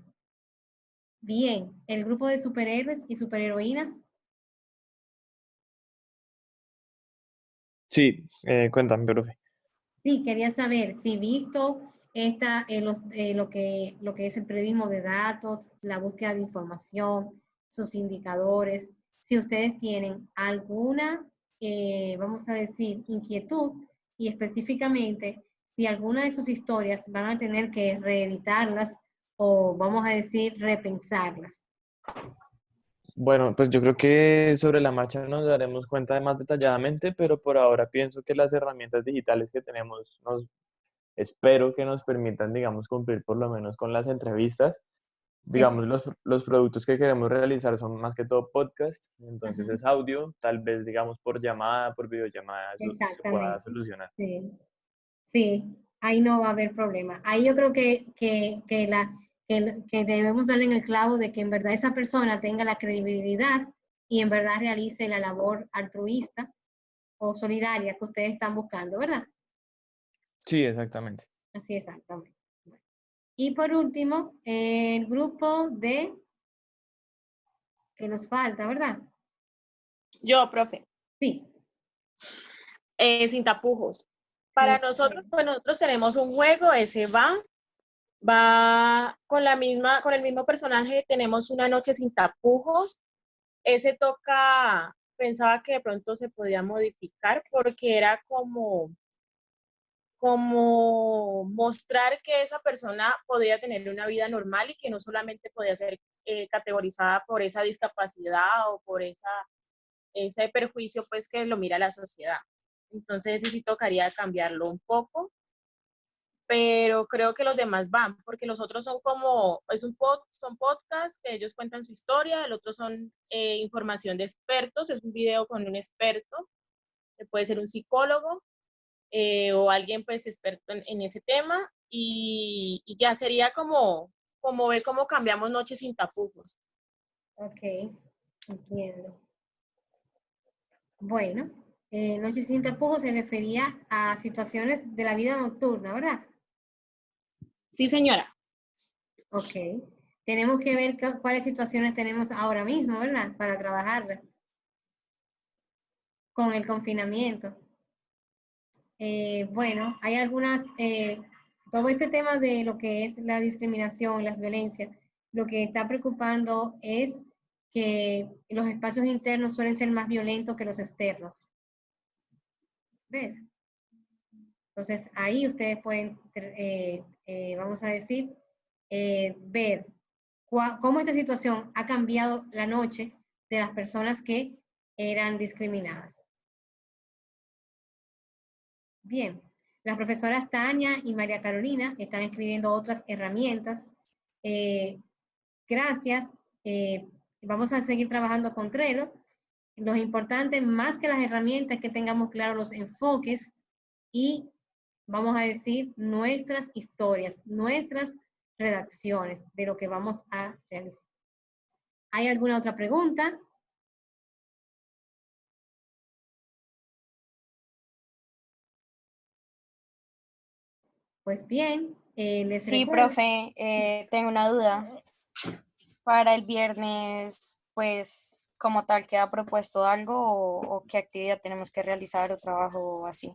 Bien, el grupo de superhéroes y superheroínas. Sí, cuéntame, profe. Sí, quería saber si visto lo que es el periodismo de datos, la búsqueda de información, sus indicadores, si ustedes tienen alguna, vamos a decir, inquietud y específicamente si alguna de sus historias van a tener que reeditarlas o vamos a decir repensarlas. Bueno, pues yo creo que sobre la marcha nos daremos cuenta de más detalladamente, pero por ahora pienso que las herramientas digitales que tenemos espero que nos permitan, digamos, cumplir por lo menos con las entrevistas. Digamos, Exacto. los productos que queremos realizar son más que todo podcast, entonces Ajá. es audio, tal vez, digamos, por llamada, por videollamada, eso se pueda Exactamente. solucionar. Sí. Sí, ahí no va a haber problema. Ahí yo creo que debemos darle en el clavo de que en verdad esa persona tenga la credibilidad y en verdad realice la labor altruista o solidaria que ustedes están buscando, ¿verdad? Sí, exactamente. Así exactamente. Y por último, el grupo de que nos falta, ¿verdad? Yo, profe, Sí. sin tapujos. Para Sí. nosotros, pues nosotros tenemos un juego, ese va con el mismo personaje, tenemos Una noche sin tapujos. Ese toca, pensaba que de pronto se podía modificar porque era como mostrar que esa persona podría tener una vida normal y que no solamente podía ser categorizada por esa discapacidad o por ese perjuicio pues que lo mira la sociedad. Entonces sí tocaría cambiarlo un poco, pero creo que los demás van, porque los otros son son podcasts que ellos cuentan su historia, el otro son información de expertos, es un video con un experto, que puede ser un psicólogo, o alguien pues experto en ese tema y ya sería como ver cómo cambiamos Noches sin tapujos. Ok, entiendo. Bueno, Noche sin tapujos se refería a situaciones de la vida nocturna, ¿verdad? Sí, señora. Ok. Tenemos que ver cuáles situaciones tenemos ahora mismo, ¿verdad? Para trabajarlas con el confinamiento. Bueno, hay algunas, todo este tema de lo que es la discriminación, las violencias, lo que está preocupando es que los espacios internos suelen ser más violentos que los externos. ¿Ves? Entonces, ahí ustedes pueden, vamos a decir, ver cómo esta situación ha cambiado la noche de las personas que eran discriminadas. Bien, las profesoras Tania y María Carolina están escribiendo otras herramientas. Gracias. Vamos a seguir trabajando con Trello. Lo importante, más que las herramientas, es que tengamos claros los enfoques y, vamos a decir, nuestras historias, nuestras redacciones de lo que vamos a realizar. ¿Hay alguna otra pregunta? Pues bien, les Sí, recuerdo. profe, tengo una duda. Para el viernes, pues, como tal, ¿queda propuesto algo o qué actividad tenemos que realizar o trabajo así?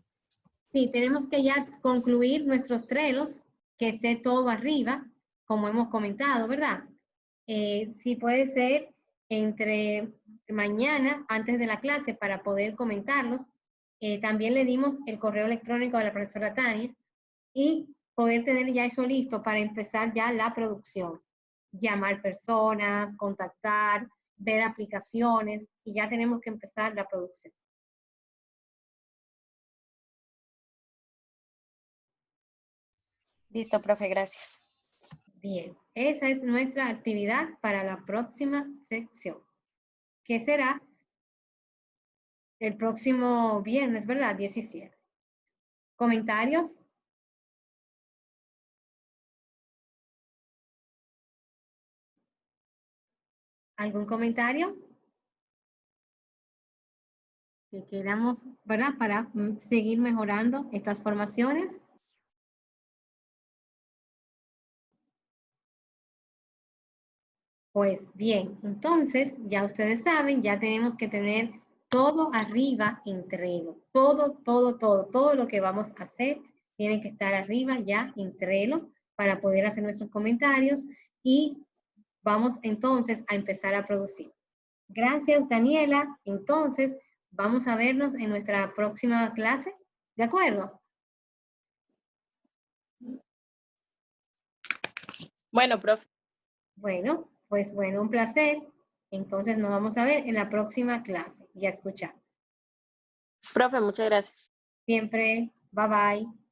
Sí, tenemos que ya concluir nuestros trelos, que esté todo arriba, como hemos comentado, ¿verdad? Sí puede ser entre mañana, antes de la clase, para poder comentarlos. También le dimos el correo electrónico de la profesora Tania y poder tener ya eso listo para empezar ya la producción. Llamar personas, contactar, ver aplicaciones y ya tenemos que empezar la producción. Listo, profe, gracias. Bien, esa es nuestra actividad para la próxima sección, que será el próximo viernes, ¿verdad? 17. ¿Comentarios? ¿Algún comentario? Que queramos, ¿verdad? Para seguir mejorando estas formaciones. Pues bien, entonces ya ustedes saben, ya tenemos que tener todo arriba en Trello. Todo lo que vamos a hacer tiene que estar arriba ya en Trello para poder hacer nuestros comentarios y vamos entonces a empezar a producir. Gracias, Daniela. Entonces, vamos a vernos en nuestra próxima clase. ¿De acuerdo? Bueno, profe. Bueno, pues bueno, un placer. Entonces nos vamos a ver en la próxima clase y a escuchar. Profe, muchas gracias. Siempre, bye bye.